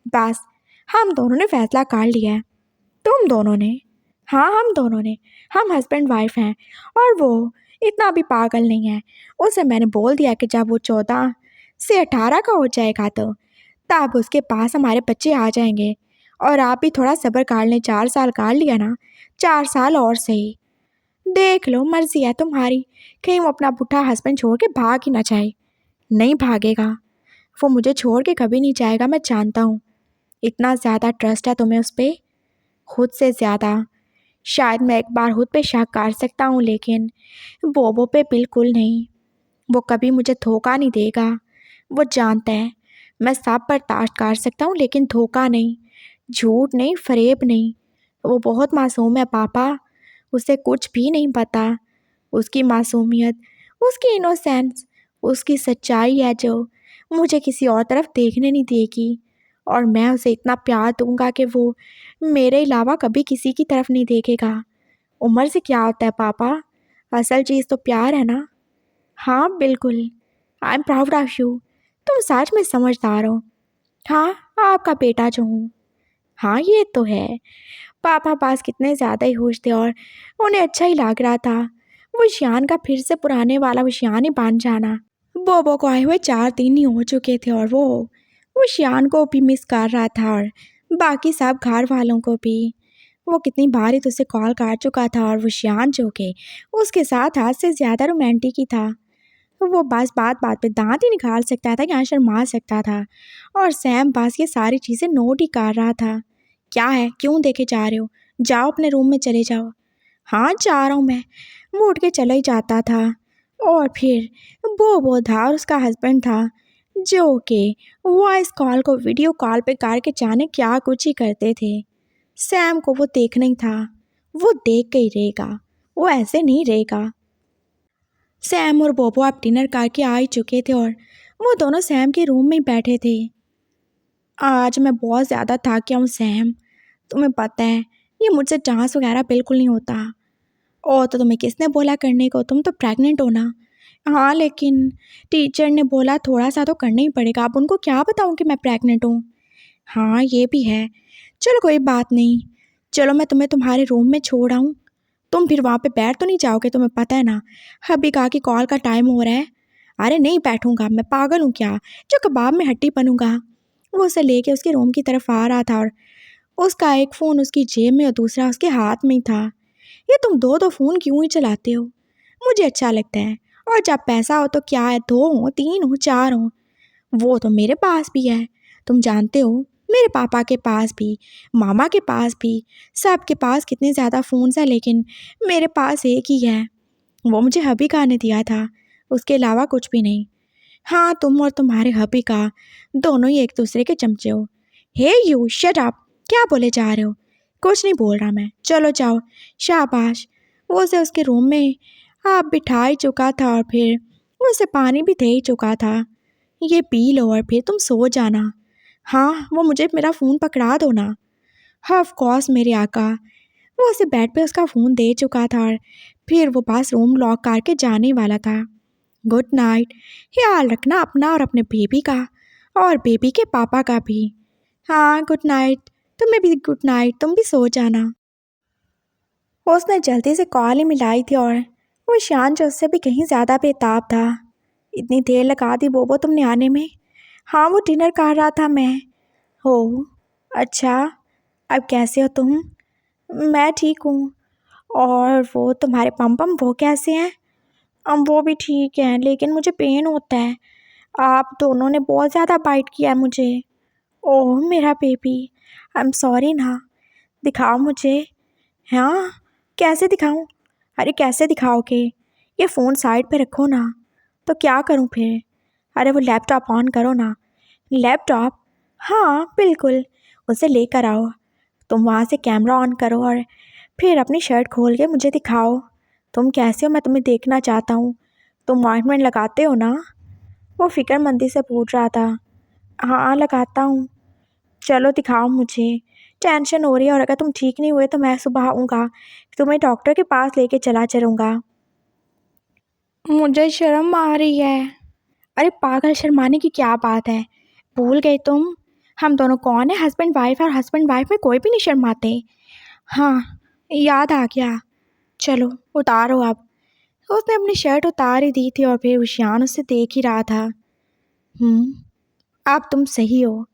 बस हम दोनों ने फैसला कर लिया है। तुम दोनों ने? हाँ, हम दोनों ने। हम हस्बैंड वाइफ हैं और वो इतना भी पागल नहीं है। उसे मैंने बोल दिया कि जब वो 14 से 18 का हो जाएगा तो तब उसके पास हमारे बच्चे आ जाएंगे। और आप भी थोड़ा सब्र कर लें, 4 साल कर लिया ना, 4 साल और सही। देख लो, मर्जी है तुम्हारी, कहीं वो अपना बूढ़ा हस्बैंड छोड़ के भाग ही ना जाए। नहीं भागेगा, वो मुझे छोड़ के कभी नहीं जाएगा, मैं जानता हूँ। इतना ज़्यादा ट्रस्ट है तुम्हें उस पर, खुद से ज़्यादा। शायद मैं एक बार खुद पे शक कर सकता हूँ लेकिन बोबो पे बिल्कुल नहीं। वो कभी मुझे धोखा नहीं देगा, वो जानता है। मैं सब बर्दाश्त कर सकता हूँ लेकिन धोखा नहीं, झूठ नहीं, फरेब नहीं। वो बहुत मासूम है पापा, उसे कुछ भी नहीं पता। उसकी मासूमियत, उसकी इनोसेंस, उसकी सच्चाई है जो मुझे किसी और तरफ देखने नहीं देगी और मैं उसे इतना प्यार दूंगा कि वो मेरे अलावा कभी किसी की तरफ नहीं देखेगा। उम्र से क्या होता है पापा, असल चीज़ तो प्यार है ना। हाँ बिल्कुल, I am proud of you. तुम सच में समझदार हो। हाँ, आपका बेटा जो हूँ। हाँ ये तो है। पापा पास कितने ज़्यादा ही खुश थे और उन्हें अच्छा ही लग रहा था। वो शियान का फिर से पुराने वाला वो शियान ही बन जाना। बोबो को आए हुए 4 दिन ही हो चुके थे और वो शियान को भी मिस कर रहा था और बाकी सब घर वालों को भी। वो कितनी बार ही तो उसे कॉल कर चुका था और वो शियान जो के उसके साथ हाथ से ज़्यादा रोमांटिक ही था। वो बस बात बात पे दांत ही निकाल सकता था या शर्मा सकता था और सैम बस ये सारी चीज़ें नोट ही कर रहा था। क्या है, क्यों देखे जा रहे हो? जाओ अपने रूम में चले जाओ। हाँ जा रहा हूँ मैं। वो उठ के चला ही जाता था और फिर वो था और उसका हस्बैंड था जो कि वॉइस कॉल को वीडियो कॉल पे करके जाने क्या कुछ ही करते थे। सैम को वो देखना ही था। वो देख के ही रहेगा, वो ऐसे नहीं रहेगा। सैम और बोबो अब डिनर करके आ ही चुके थे और वो दोनों सैम के रूम में ही बैठे थे। आज मैं बहुत ज़्यादा थक गया हूँ सैम, तुम्हें पता है ये मुझसे डांस वगैरह बिल्कुल नहीं होता। और तो तुम्हें किसने बोला करने को, तुम तो प्रेग्नेंट हो ना। हाँ लेकिन टीचर ने बोला थोड़ा सा तो करना ही पड़ेगा, अब उनको क्या बताऊँ कि मैं प्रेग्नेंट हूँ। हाँ ये भी है, चलो कोई बात नहीं। चलो मैं तुम्हें तुम्हारे रूम में छोड़ आऊँ, तुम फिर वहाँ पे बैठ तो नहीं जाओगे, तुम्हें पता है ना अभी कहा कि कॉल का टाइम हो रहा है। अरे नहीं बैठूंगा, मैं पागल हूँ क्या जो कबाब में हड्डी बनूंगा। वो उसे लेके उसके रूम की तरफ आ रहा था और उसका एक फ़ोन उसकी जेब में और दूसरा उसके हाथ में ही था। ये तुम दो दो फ़ोन क्यों ही चलाते हो? मुझे अच्छा लगता है, और जब पैसा हो तो क्या है, 2 हो 3 हो 4 हो। वो तो मेरे पास भी है, तुम जानते हो, मेरे पापा के पास भी, मामा के पास भी, सबके पास कितने ज़्यादा फ़ोन्स हैं लेकिन मेरे पास एक ही है। वो मुझे हबी का ने दिया था, उसके अलावा कुछ भी नहीं। हाँ तुम और तुम्हारे हबी का दोनों ही एक दूसरे के चमचे हो। हे यू शट अप, क्या बोले जा रहे हो? कुछ नहीं बोल रहा मैं, चलो जाओ। शाबाश। वो उसे उसके रूम में आप बिठा ही चुका था और फिर वो उसे पानी भी दे ही चुका था। ये पी लो और फिर तुम सो जाना। हाँ वो मुझे मेरा फ़ोन पकड़ा दो ना। हाँ ऑफ कोर्स मेरे आका। वो उसे बेड पे उसका फ़ोन दे चुका था और फिर वो पास रूम लॉक करके जाने वाला था। गुड नाइट, ख्याल रखना अपना और अपने बेबी का और बेबी के पापा का भी। हाँ गुड नाइट, तुम्हें भी गुड नाइट, तुम भी सो जाना। उसने जल्दी से कॉल ही मिलाई थी और वो शान जो उससे भी कहीं ज़्यादा बेताब था। इतनी देर लगा दी बोबो तुमने आने में? हाँ वो डिनर कर रहा था मैं। हो अच्छा, अब कैसे हो तुम? मैं ठीक हूँ। और वो तुम्हारे पम वो कैसे हैं? वो भी ठीक हैं लेकिन मुझे पेन होता है। आप दोनों ने बहुत ज़्यादा बाइट किया है मुझे। ओह मेरा बेबी, आई एम सॉरी ना। दिखाओ मुझे। हाँ कैसे दिखाऊं? अरे कैसे दिखाओगे? ये फ़ोन साइड पे रखो ना। तो क्या करूं फिर? अरे वो लैपटॉप ऑन करो ना। लैपटॉप? हाँ बिल्कुल, उसे लेकर आओ। तुम वहाँ से कैमरा ऑन करो और फिर अपनी शर्ट खोल के मुझे दिखाओ। तुम कैसे हो, मैं तुम्हें देखना चाहता हूँ। तुम ऑइंटमेंट लगाते हो ना? वो फिक्रमंदी से पूछ रहा था। हाँ लगाता हूँ। चलो दिखाओ मुझे, टेंशन हो रही है और अगर तुम ठीक नहीं हुए तो मैं सुबह आऊँगा, तुम्हें डॉक्टर के पास लेके चला चलूँगा। मुझे शर्म आ रही है। अरे पागल, शर्माने की क्या बात है? भूल गए तुम, हम दोनों कौन है, हस्बैंड वाइफ, और हस्बैंड वाइफ में कोई भी नहीं शर्माते। हाँ याद आ गया। चलो उतारो अब। उसने अपनी शर्ट उतार ही दी थी और फिर उशियान उससे देख ही रहा था। अब तुम सही हो,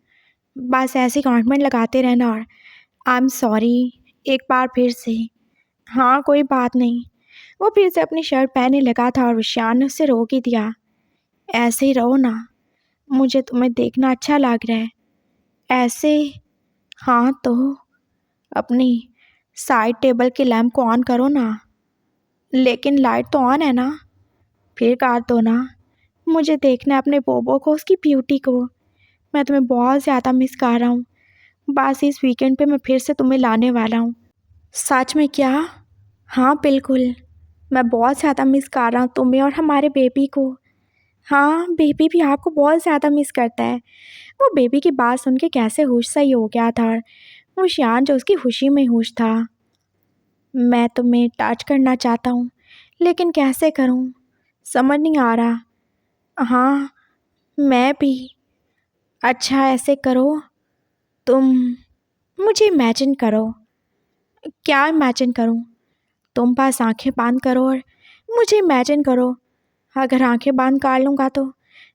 बस ऐसे कमेंटमेंट लगाते रहना और आई एम सॉरी एक बार फिर से। हाँ कोई बात नहीं। वो फिर से अपनी शर्ट पहनने लगा था और उशियान ने उससे रोक ही दिया। ऐसे ही रहो ना, मुझे तुम्हें देखना अच्छा लग रहा है ऐसे। हाँ तो अपनी साइड टेबल के लैम्प को ऑन करो ना। लेकिन लाइट तो ऑन है ना। फिर काट दो ना, मुझे देखना है अपने बोबो को, उसकी ब्यूटी को। मैं तुम्हें बहुत ज़्यादा मिस कर रहा हूँ। बस इस वीकेंड पे मैं फिर से तुम्हें लाने वाला हूँ। सच में क्या? हाँ बिल्कुल, मैं बहुत ज़्यादा मिस कर रहा हूँ तुम्हें और हमारे बेबी को। हाँ, बेबी भी आपको बहुत ज़्यादा मिस करता है। वो बेबी की बात सुन के कैसे होश सही हो गया था और वो शियान जो उसकी खुशी में होश था। मैं तुम्हें टच करना चाहता हूँ, लेकिन कैसे करूँ? समझ नहीं आ रहा। हाँ, मैं भी। अच्छा ऐसे करो, तुम मुझे इमेजिन करो। क्या इमेजिन करूँ? तुम पास आंखें बंद करो और मुझे इमेजिन करो। अगर आंखें बंद कर लूँगा तो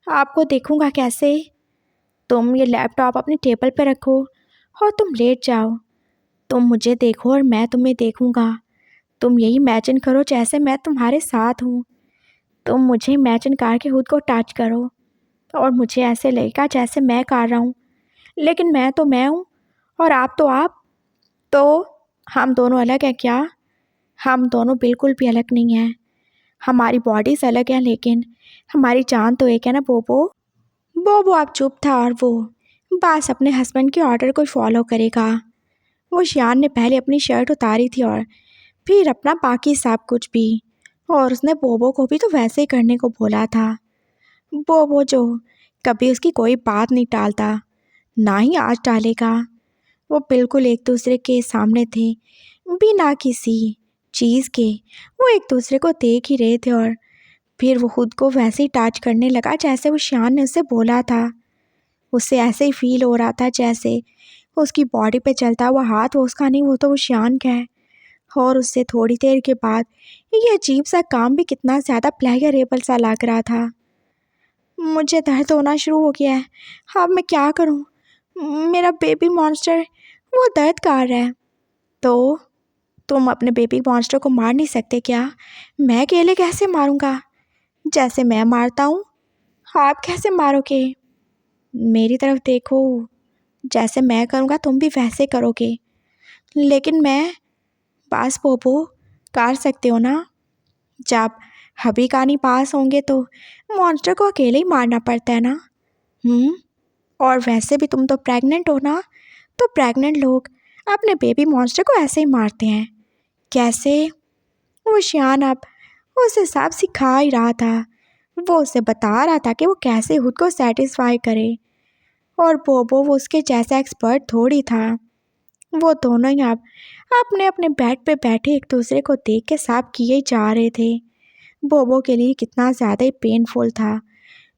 आपको देखूँगा कैसे? तुम ये लैपटॉप अपनी टेबल पे रखो और तुम लेट जाओ। तुम मुझे देखो और मैं तुम्हें देखूँगा। तुम यही इमेजिन करो जैसे मैं तुम्हारे साथ हूँ। तुम मुझे इमेजिन करके खुद को टच करो और मुझे ऐसे लगेगा जैसे मैं कर रहा हूँ, लेकिन मैं तो मैं हूँ और आप तो आप। तो हम दोनों अलग हैं क्या? हम दोनों बिल्कुल भी अलग नहीं हैं। हमारी बॉडीज़ अलग हैं, लेकिन हमारी जान तो एक है ना बोबो। बोबो अब चुप था और वो बस अपने हस्बैंड के ऑर्डर को फॉलो करेगा। वो शियान ने पहले अपनी शर्ट उतारी थी और फिर अपना बाकी सब कुछ भी, और उसने बोबो को भी तो वैसे ही करने को बोला था। बोबो जो कभी उसकी कोई बात नहीं टालता, ना ही आज टालेगा। वो बिल्कुल एक दूसरे के सामने थे, बिना किसी चीज़ के। वो एक दूसरे को देख ही रहे थे और फिर वो खुद को वैसे ही टच करने लगा जैसे वो शियान ने उसे बोला था। उसे ऐसे ही फील हो रहा था जैसे उसकी बॉडी पे चलता हुआ हाथ वो उसका नहीं, वो तो वो शियान का है। और उससे थोड़ी देर के बाद ये अजीब सा काम भी कितना ज़्यादा प्लेजरेबल सा लग रहा था। मुझे दर्द होना शुरू हो गया है। अब मैं क्या करूं? मेरा बेबी मॉन्स्टर वो दर्द कर रहा है। तो तुम अपने बेबी मॉन्स्टर को मार नहीं सकते क्या? मैं अकेले कैसे मारूंगा? जैसे मैं मारता हूँ आप कैसे मारोगे? मेरी तरफ देखो, जैसे मैं करूँगा तुम भी वैसे करोगे। लेकिन मैं पास पोपो कर सकते हो ना? जब हबी कानी पास होंगे तो मॉन्स्टर को अकेले ही मारना पड़ता है ना। और वैसे भी तुम तो प्रेग्नेंट हो ना, तो प्रेग्नेंट लोग अपने बेबी मॉन्स्टर को ऐसे ही मारते हैं। कैसे? वो शियान अब उसे सब सिखा ही रहा था। वो उसे बता रहा था कि वो कैसे खुद को सेटिस्फाई करे, और बोबो वो उसके जैसा एक्सपर्ट थोड़ी था। वो दोनों ही अब अपने अपने बेड पे बैठे एक दूसरे को देख के सब किए जा रहे थे। बोबो के लिए कितना ज़्यादा ही पेनफुल था,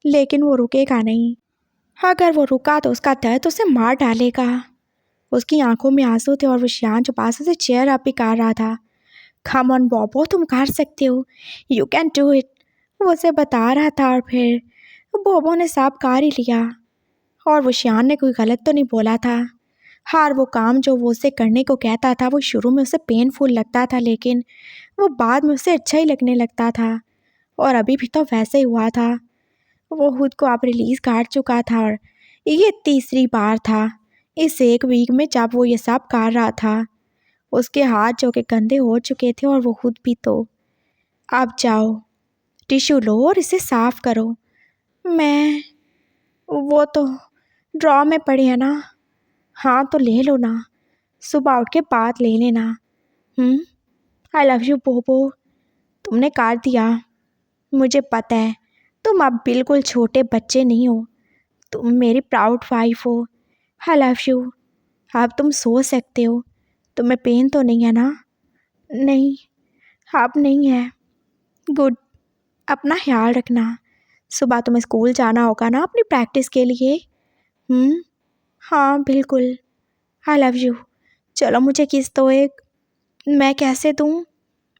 लेकिन वो रुकेगा नहीं। अगर वो रुका तो उसका दर्द उसे मार डालेगा। उसकी आंखों में आंसू थे और वो शियान जो पास से चेयर अप ही कर रहा था। कम ऑन बोबो, तुम कर सकते हो, यू कैन डू इट, वो उसे बता रहा था। और फिर बोबो ने सब कर ही लिया और वो शियान ने कोई गलत तो नहीं बोला था। हर वो काम जो वो उसे करने को कहता था वो शुरू में उसे पेनफुल लगता था, लेकिन वो बाद में उसे अच्छा ही लगने लगता था। और अभी भी तो वैसे ही हुआ था। वो खुद को अब रिलीज़ कर चुका था और ये तीसरी बार था इस एक वीक में जब वो ये सब कर रहा था। उसके हाथ जो कि गंदे हो चुके थे और वो खुद भी। तो अब जाओ, टिश्यू लो और इसे साफ करो। मैं वो तो ड्रॉ में पड़ी है ना। हाँ तो ले लो ना, सुबह उठ के बाद ले लेना। आई लव यू बोबो, तुमने कर दिया। मुझे पता है तुम अब बिल्कुल छोटे बच्चे नहीं हो, तुम मेरी प्राउड वाइफ हो। आई लव यू। अब तुम सो सकते हो। तुम्हें पेन तो नहीं है ना? नहीं, अब नहीं है। गुड। अपना ख्याल रखना। सुबह तुम्हें स्कूल जाना होगा ना अपनी प्रैक्टिस के लिए। हाँ बिल्कुल। आई लव यू। चलो मुझे किस दो एक। मैं कैसे दूँ?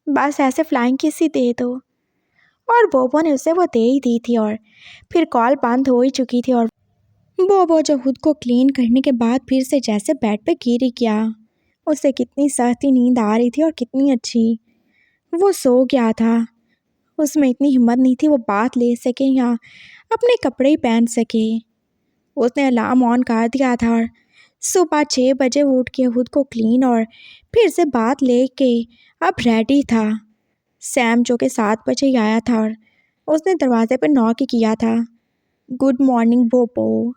बस ऐसे फ्लाइंग किस ही दे दो। और बोबो ने उसे वो दे ही दी थी और फिर कॉल बंद हो ही चुकी थी। और बोबो जो खुद को क्लीन करने के बाद फिर से जैसे बेड पे गिर ही गया। उसे कितनी सख्ती नींद आ रही थी और कितनी अच्छी। वो सो गया था। उसमें इतनी हिम्मत नहीं थी वो बात ले सके या अपने कपड़े ही पहन सके। उसने अलार्म ऑन कर दिया था और सुबह 6 बजे उठ के खुद को क्लीन और फिर से बात ले के अब रेडी था। सैम जो कि 7 बजे ही आया था और उसने दरवाजे पर नॉक ही किया था। गुड मॉर्निंग बोबो।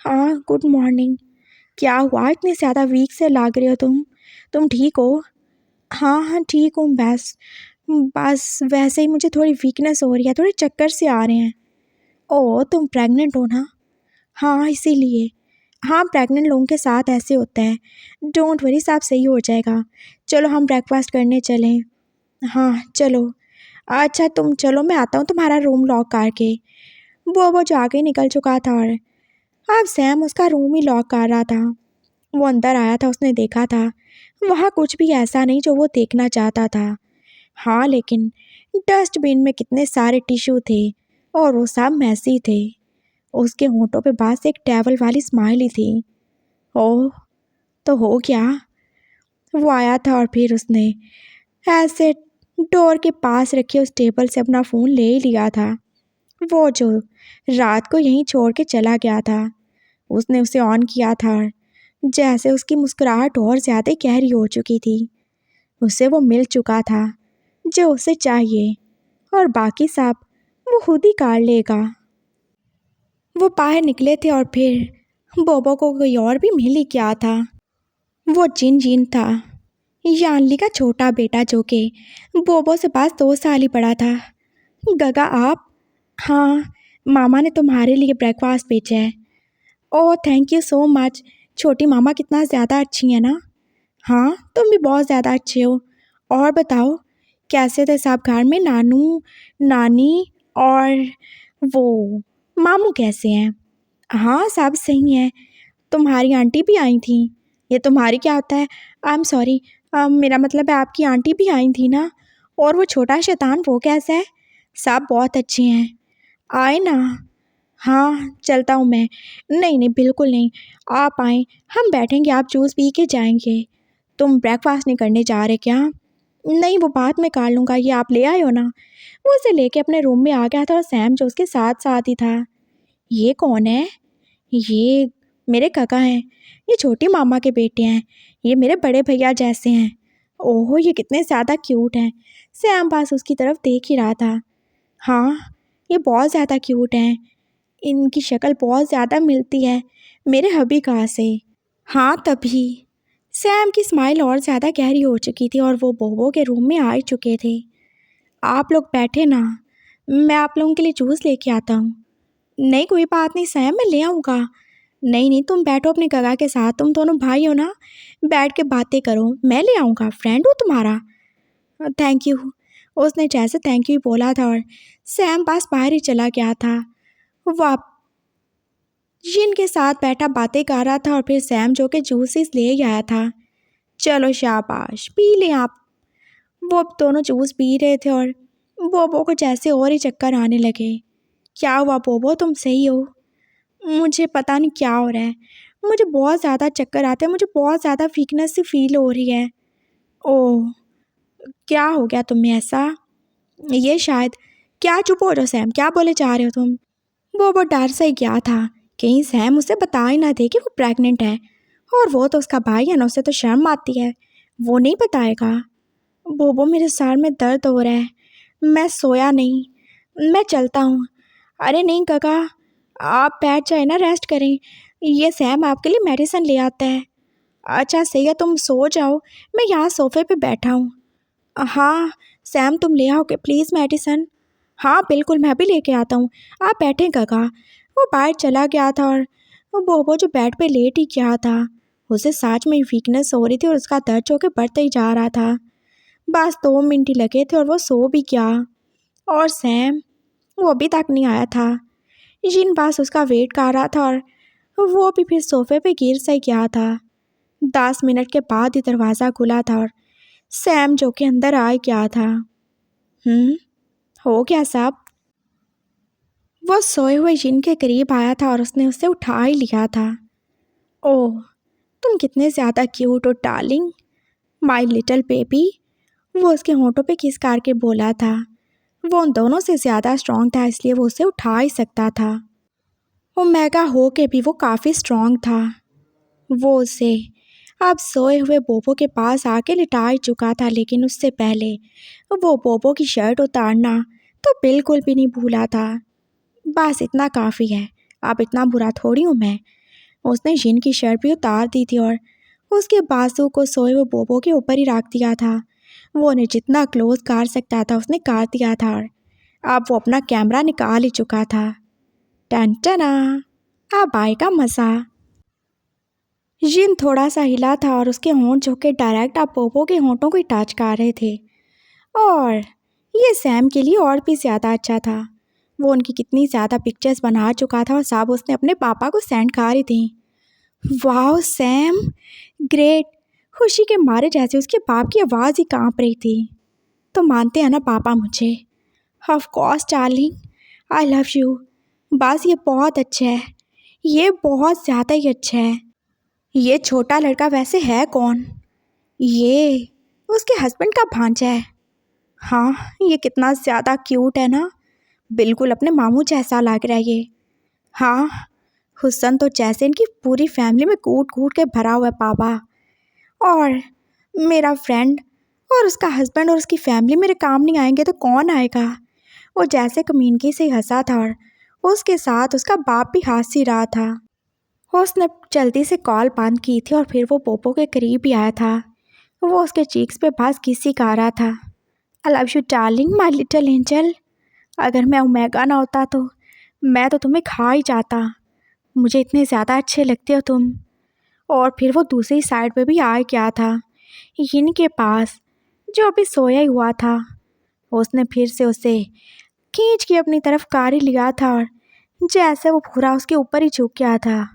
हाँ गुड मॉर्निंग। क्या हुआ, इतनी ज़्यादा वीक से लग रहे हो तुम ठीक हो? हाँ हाँ ठीक हूँ, बस वैसे ही मुझे थोड़ी वीकनेस हो रही है, थोड़े चक्कर से आ रहे हैं। ओह, तुम प्रेग्नेंट हो ना? हाँ, इसीलिए। हाँ, प्रेग्नेंट लोगों के साथ ऐसे होता है। डोंट वरी, सब सही हो जाएगा। चलो हम ब्रेकफास्ट करने चलें। हाँ, चलो। अच्छा तुम चलो, मैं आता हूँ तुम्हारा रूम लॉक करके। वो जो आगे निकल चुका था और अब सैम उसका रूम ही लॉक कर रहा था। वो अंदर आया था, उसने देखा था वहाँ कुछ भी ऐसा नहीं जो वो देखना चाहता था। हाँ, लेकिन डस्टबिन में कितने सारे टिश्यू थे और वो सब मैसी थे। उसके होंठों पे बस एक टेबल वाली स्माइली थी। ओह, तो हो क्या? वो आया था और फिर उसने ऐसे डोर के पास रखे उस टेबल से अपना फ़ोन ले ही लिया था। वो जो रात को यहीं छोड़ के चला गया था, उसने उसे ऑन किया था और जैसे उसकी मुस्कुराहट और ज़्यादा गहरी हो चुकी थी। उसे वो मिल चुका था जो उसे चाहिए और बाकी सब वो खुद ही कर लेगा। वो बाहर निकले थे और फिर बोबो को कोई और भी मिल ही गया था। वो जिन था, यानली का छोटा बेटा जो कि बोबो से पास 2 साल ही बड़ा था। गगा आप? हाँ, मामा ने तुम्हारे लिए ब्रेकफास्ट भेजा है। Oh thank you so much. छोटी मामा कितना ज़्यादा अच्छी है ना? हाँ, तुम भी बहुत ज़्यादा अच्छे हो। और बताओ, कैसे थे सब घर में? नानू, नानी और वो मामू कैसे हैं? हाँ, सब सही हैं। तुम्हारी आंटी भी आई थी। ये तुम्हारी क्या होता है? आई एम सॉरी, मेरा मतलब है आपकी आंटी भी आई थी ना? और वो छोटा शैतान वो कैसा है? सब बहुत अच्छे हैं। आए ना। हाँ, चलता हूँ मैं। नहीं नहीं, बिल्कुल नहीं। आप आएँ, हम बैठेंगे, आप जूस पी के जाएंगे। तुम ब्रेकफास्ट नहीं करने जा रहे क्या? नहीं, वो बात मैं कर लूँगा, ये आप ले आए हो ना? वो उसे लेके अपने रूम में आ गया था और सैम जो उसके साथ साथ ही था। ये कौन है? ये मेरे काका हैं। ये छोटी मामा के बेटे हैं। ये मेरे बड़े भैया जैसे हैं। ओहो, ये कितने ज़्यादा क्यूट हैं। सैम पास उसकी तरफ देख ही रहा था। हाँ, ये बहुत ज़्यादा क्यूट हैं। इनकी शक्ल बहुत ज़्यादा मिलती है मेरे हबी का से। हाँ, तभी सैम की स्माइल और ज़्यादा गहरी हो चुकी थी और वो बोबो के रूम में आ ही चुके थे। आप लोग बैठे ना, मैं आप लोगों के लिए जूस लेके आता हूँ। नहीं, कोई बात नहीं सैम, मैं ले आऊँगा। नहीं नहीं, तुम बैठो अपने गगा के साथ, तुम दोनों भाई हो ना, बैठ के बातें करो, मैं ले आऊँगा, फ्रेंड हूँ तुम्हारा। Thank you. उसने जैसे थैंक यू बोला था और सैम पास बाहर ही चला गया था। वो जिन के साथ बैठा बातें कर रहा था और फिर सैम जो कि जूसेस ले आया था। चलो शाबाश, पी लें आप। वो अब दोनों जूस पी रहे थे और बोबो को जैसे और ही चक्कर आने लगे। क्या हुआ बोबो, तुम सही हो? मुझे पता नहीं क्या हो रहा है, मुझे बहुत ज़्यादा चक्कर आते हैं, मुझे बहुत ज़्यादा वीकनेस सी फील हो रही है। ओह, क्या हो गया तुम्हें ऐसा? ये शायद, क्या चुप हो रहे हो सैम, क्या बोले जा रहे हो तुम? बोबो डर से ही गया था कहीं सैम उसे बता ही ना दे कि वो प्रेग्नेंट है। और वो तो उसका भाई है ना, उसे तो शर्म आती है, वो नहीं बताएगा। बोबो, मेरे सर में दर्द हो रहा है, मैं सोया नहीं, मैं चलता हूँ। अरे नहीं काका, आप बैठ जाए ना, रेस्ट करें, ये सैम आपके लिए मेडिसिन ले आता है। अच्छा सही है, तुम सो जाओ, मैं यहाँ सोफे पे बैठा हूँ। हाँ, सैम तुम ले आओगे प्लीज़ मेडिसिन? हाँ बिल्कुल, मैं भी लेके आता हूँ, आप बैठें काका। वो बाहर चला गया था और वो बोबो जो बेड पे लेट ही गया था, उसे सच में वीकनेस हो रही थी और उसका दर्द जो कि बढ़ते ही जा रहा था। बस 2 मिनट ही लगे थे और वो सो भी गया। और सैम, वो अभी तक नहीं आया था। जिन बस उसका वेट कर रहा था और वो भी फिर सोफे पे गिर सा गया था। 10 मिनट के बाद ही दरवाज़ा खुला था और सैम जो कि अंदर आ ही गया था। हो गया सब? वो सोए हुए जिन के करीब आया था और उसने उसे उठा ही लिया था। ओह, तुम कितने ज़्यादा क्यूट हो डार्लिंग, माय लिटिल बेबी। वो उसके होंठों पे किस करके बोला था। वो उन दोनों से ज़्यादा स्ट्रांग था, इसलिए वो उसे उठा ही सकता था। वो मेगा हो के भी वो काफ़ी स्ट्रांग था। वो उसे अब सोए हुए बोबो के पास आके लिटा ही चुका था, लेकिन उससे पहले वो बोबो की शर्ट उतारना तो बिल्कुल भी नहीं भूला था। बस इतना काफ़ी है, अब इतना बुरा थोड़ी हूँ मैं। उसने जिन की शर्ट भी उतार दी थी और उसके बाजू को सोए हुए बोबो के ऊपर ही रख दिया था। वो उन्हें जितना क्लोज कर सकता था उसने कर दिया था और अब वो अपना कैमरा निकाल ही चुका था। टन टना, अब आएगा मज़ा। जिन थोड़ा सा हिला था और उसके होंठ झुके डायरेक्ट अब पोपो के होंठों को टच कर रहे थे। और ये सैम के लिए और भी ज़्यादा अच्छा था। वो उनकी कितनी ज़्यादा पिक्चर्स बना चुका था और सब उसने अपने पापा को सेंड कर रही थी। वाह सैम, ग्रेट। खुशी के मारे जैसे उसके बाप की आवाज़ ही कांप रही थी। तो मानते हैं ना पापा मुझे? Of course darling, I love you. बस ये बहुत अच्छा है, ये बहुत ज़्यादा ही अच्छा है। ये छोटा लड़का वैसे है कौन? ये उसके हस्बैंड का भांजा है। हाँ, ये कितना ज़्यादा क्यूट है ना, बिल्कुल अपने मामू जैसा लग रहा है ये। हाँ, हुसन तो जैसे इनकी पूरी फैमिली में कूट कूट के भरा हुआ है पापा। और मेरा फ्रेंड और उसका हस्बैंड और उसकी फैमिली मेरे काम नहीं आएंगे तो कौन आएगा? वो जैसे कमीनगी से हंसा था और उसके साथ उसका बाप भी हंस ही रहा था। उसने जल्दी से कॉल बंद की थी और फिर वो पोपो के करीब ही आया था। वो उसके चीक्स पे बस किसी का रहा था। आई love you darling, my little angel. अगर मैं ओमेगा ना होता तो मैं तो तुम्हें खा ही जाता। मुझे इतने ज़्यादा अच्छे लगते हो तुम। और फिर वो दूसरी साइड पे भी आ गया था इनके पास, जो अभी सोया ही हुआ था। उसने फिर से उसे खींच के अपनी तरफ कार ही लिया था और जैसे वो पूरा उसके ऊपर ही झुक गया था।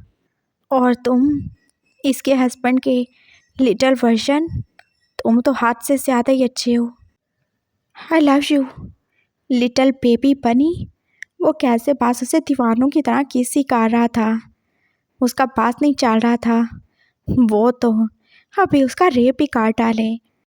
और तुम, इसके हस्बैंड के लिटिल वर्जन, तुम तो हाथ से ज़्यादा ही अच्छे हो। आई लव यू लिटिल बेबी बनी। वो कैसे बास उसे दीवानों की तरह किसी कर रहा था। उसका बात नहीं चल रहा था। वो तो अभी उसका रेप भी काट डाले।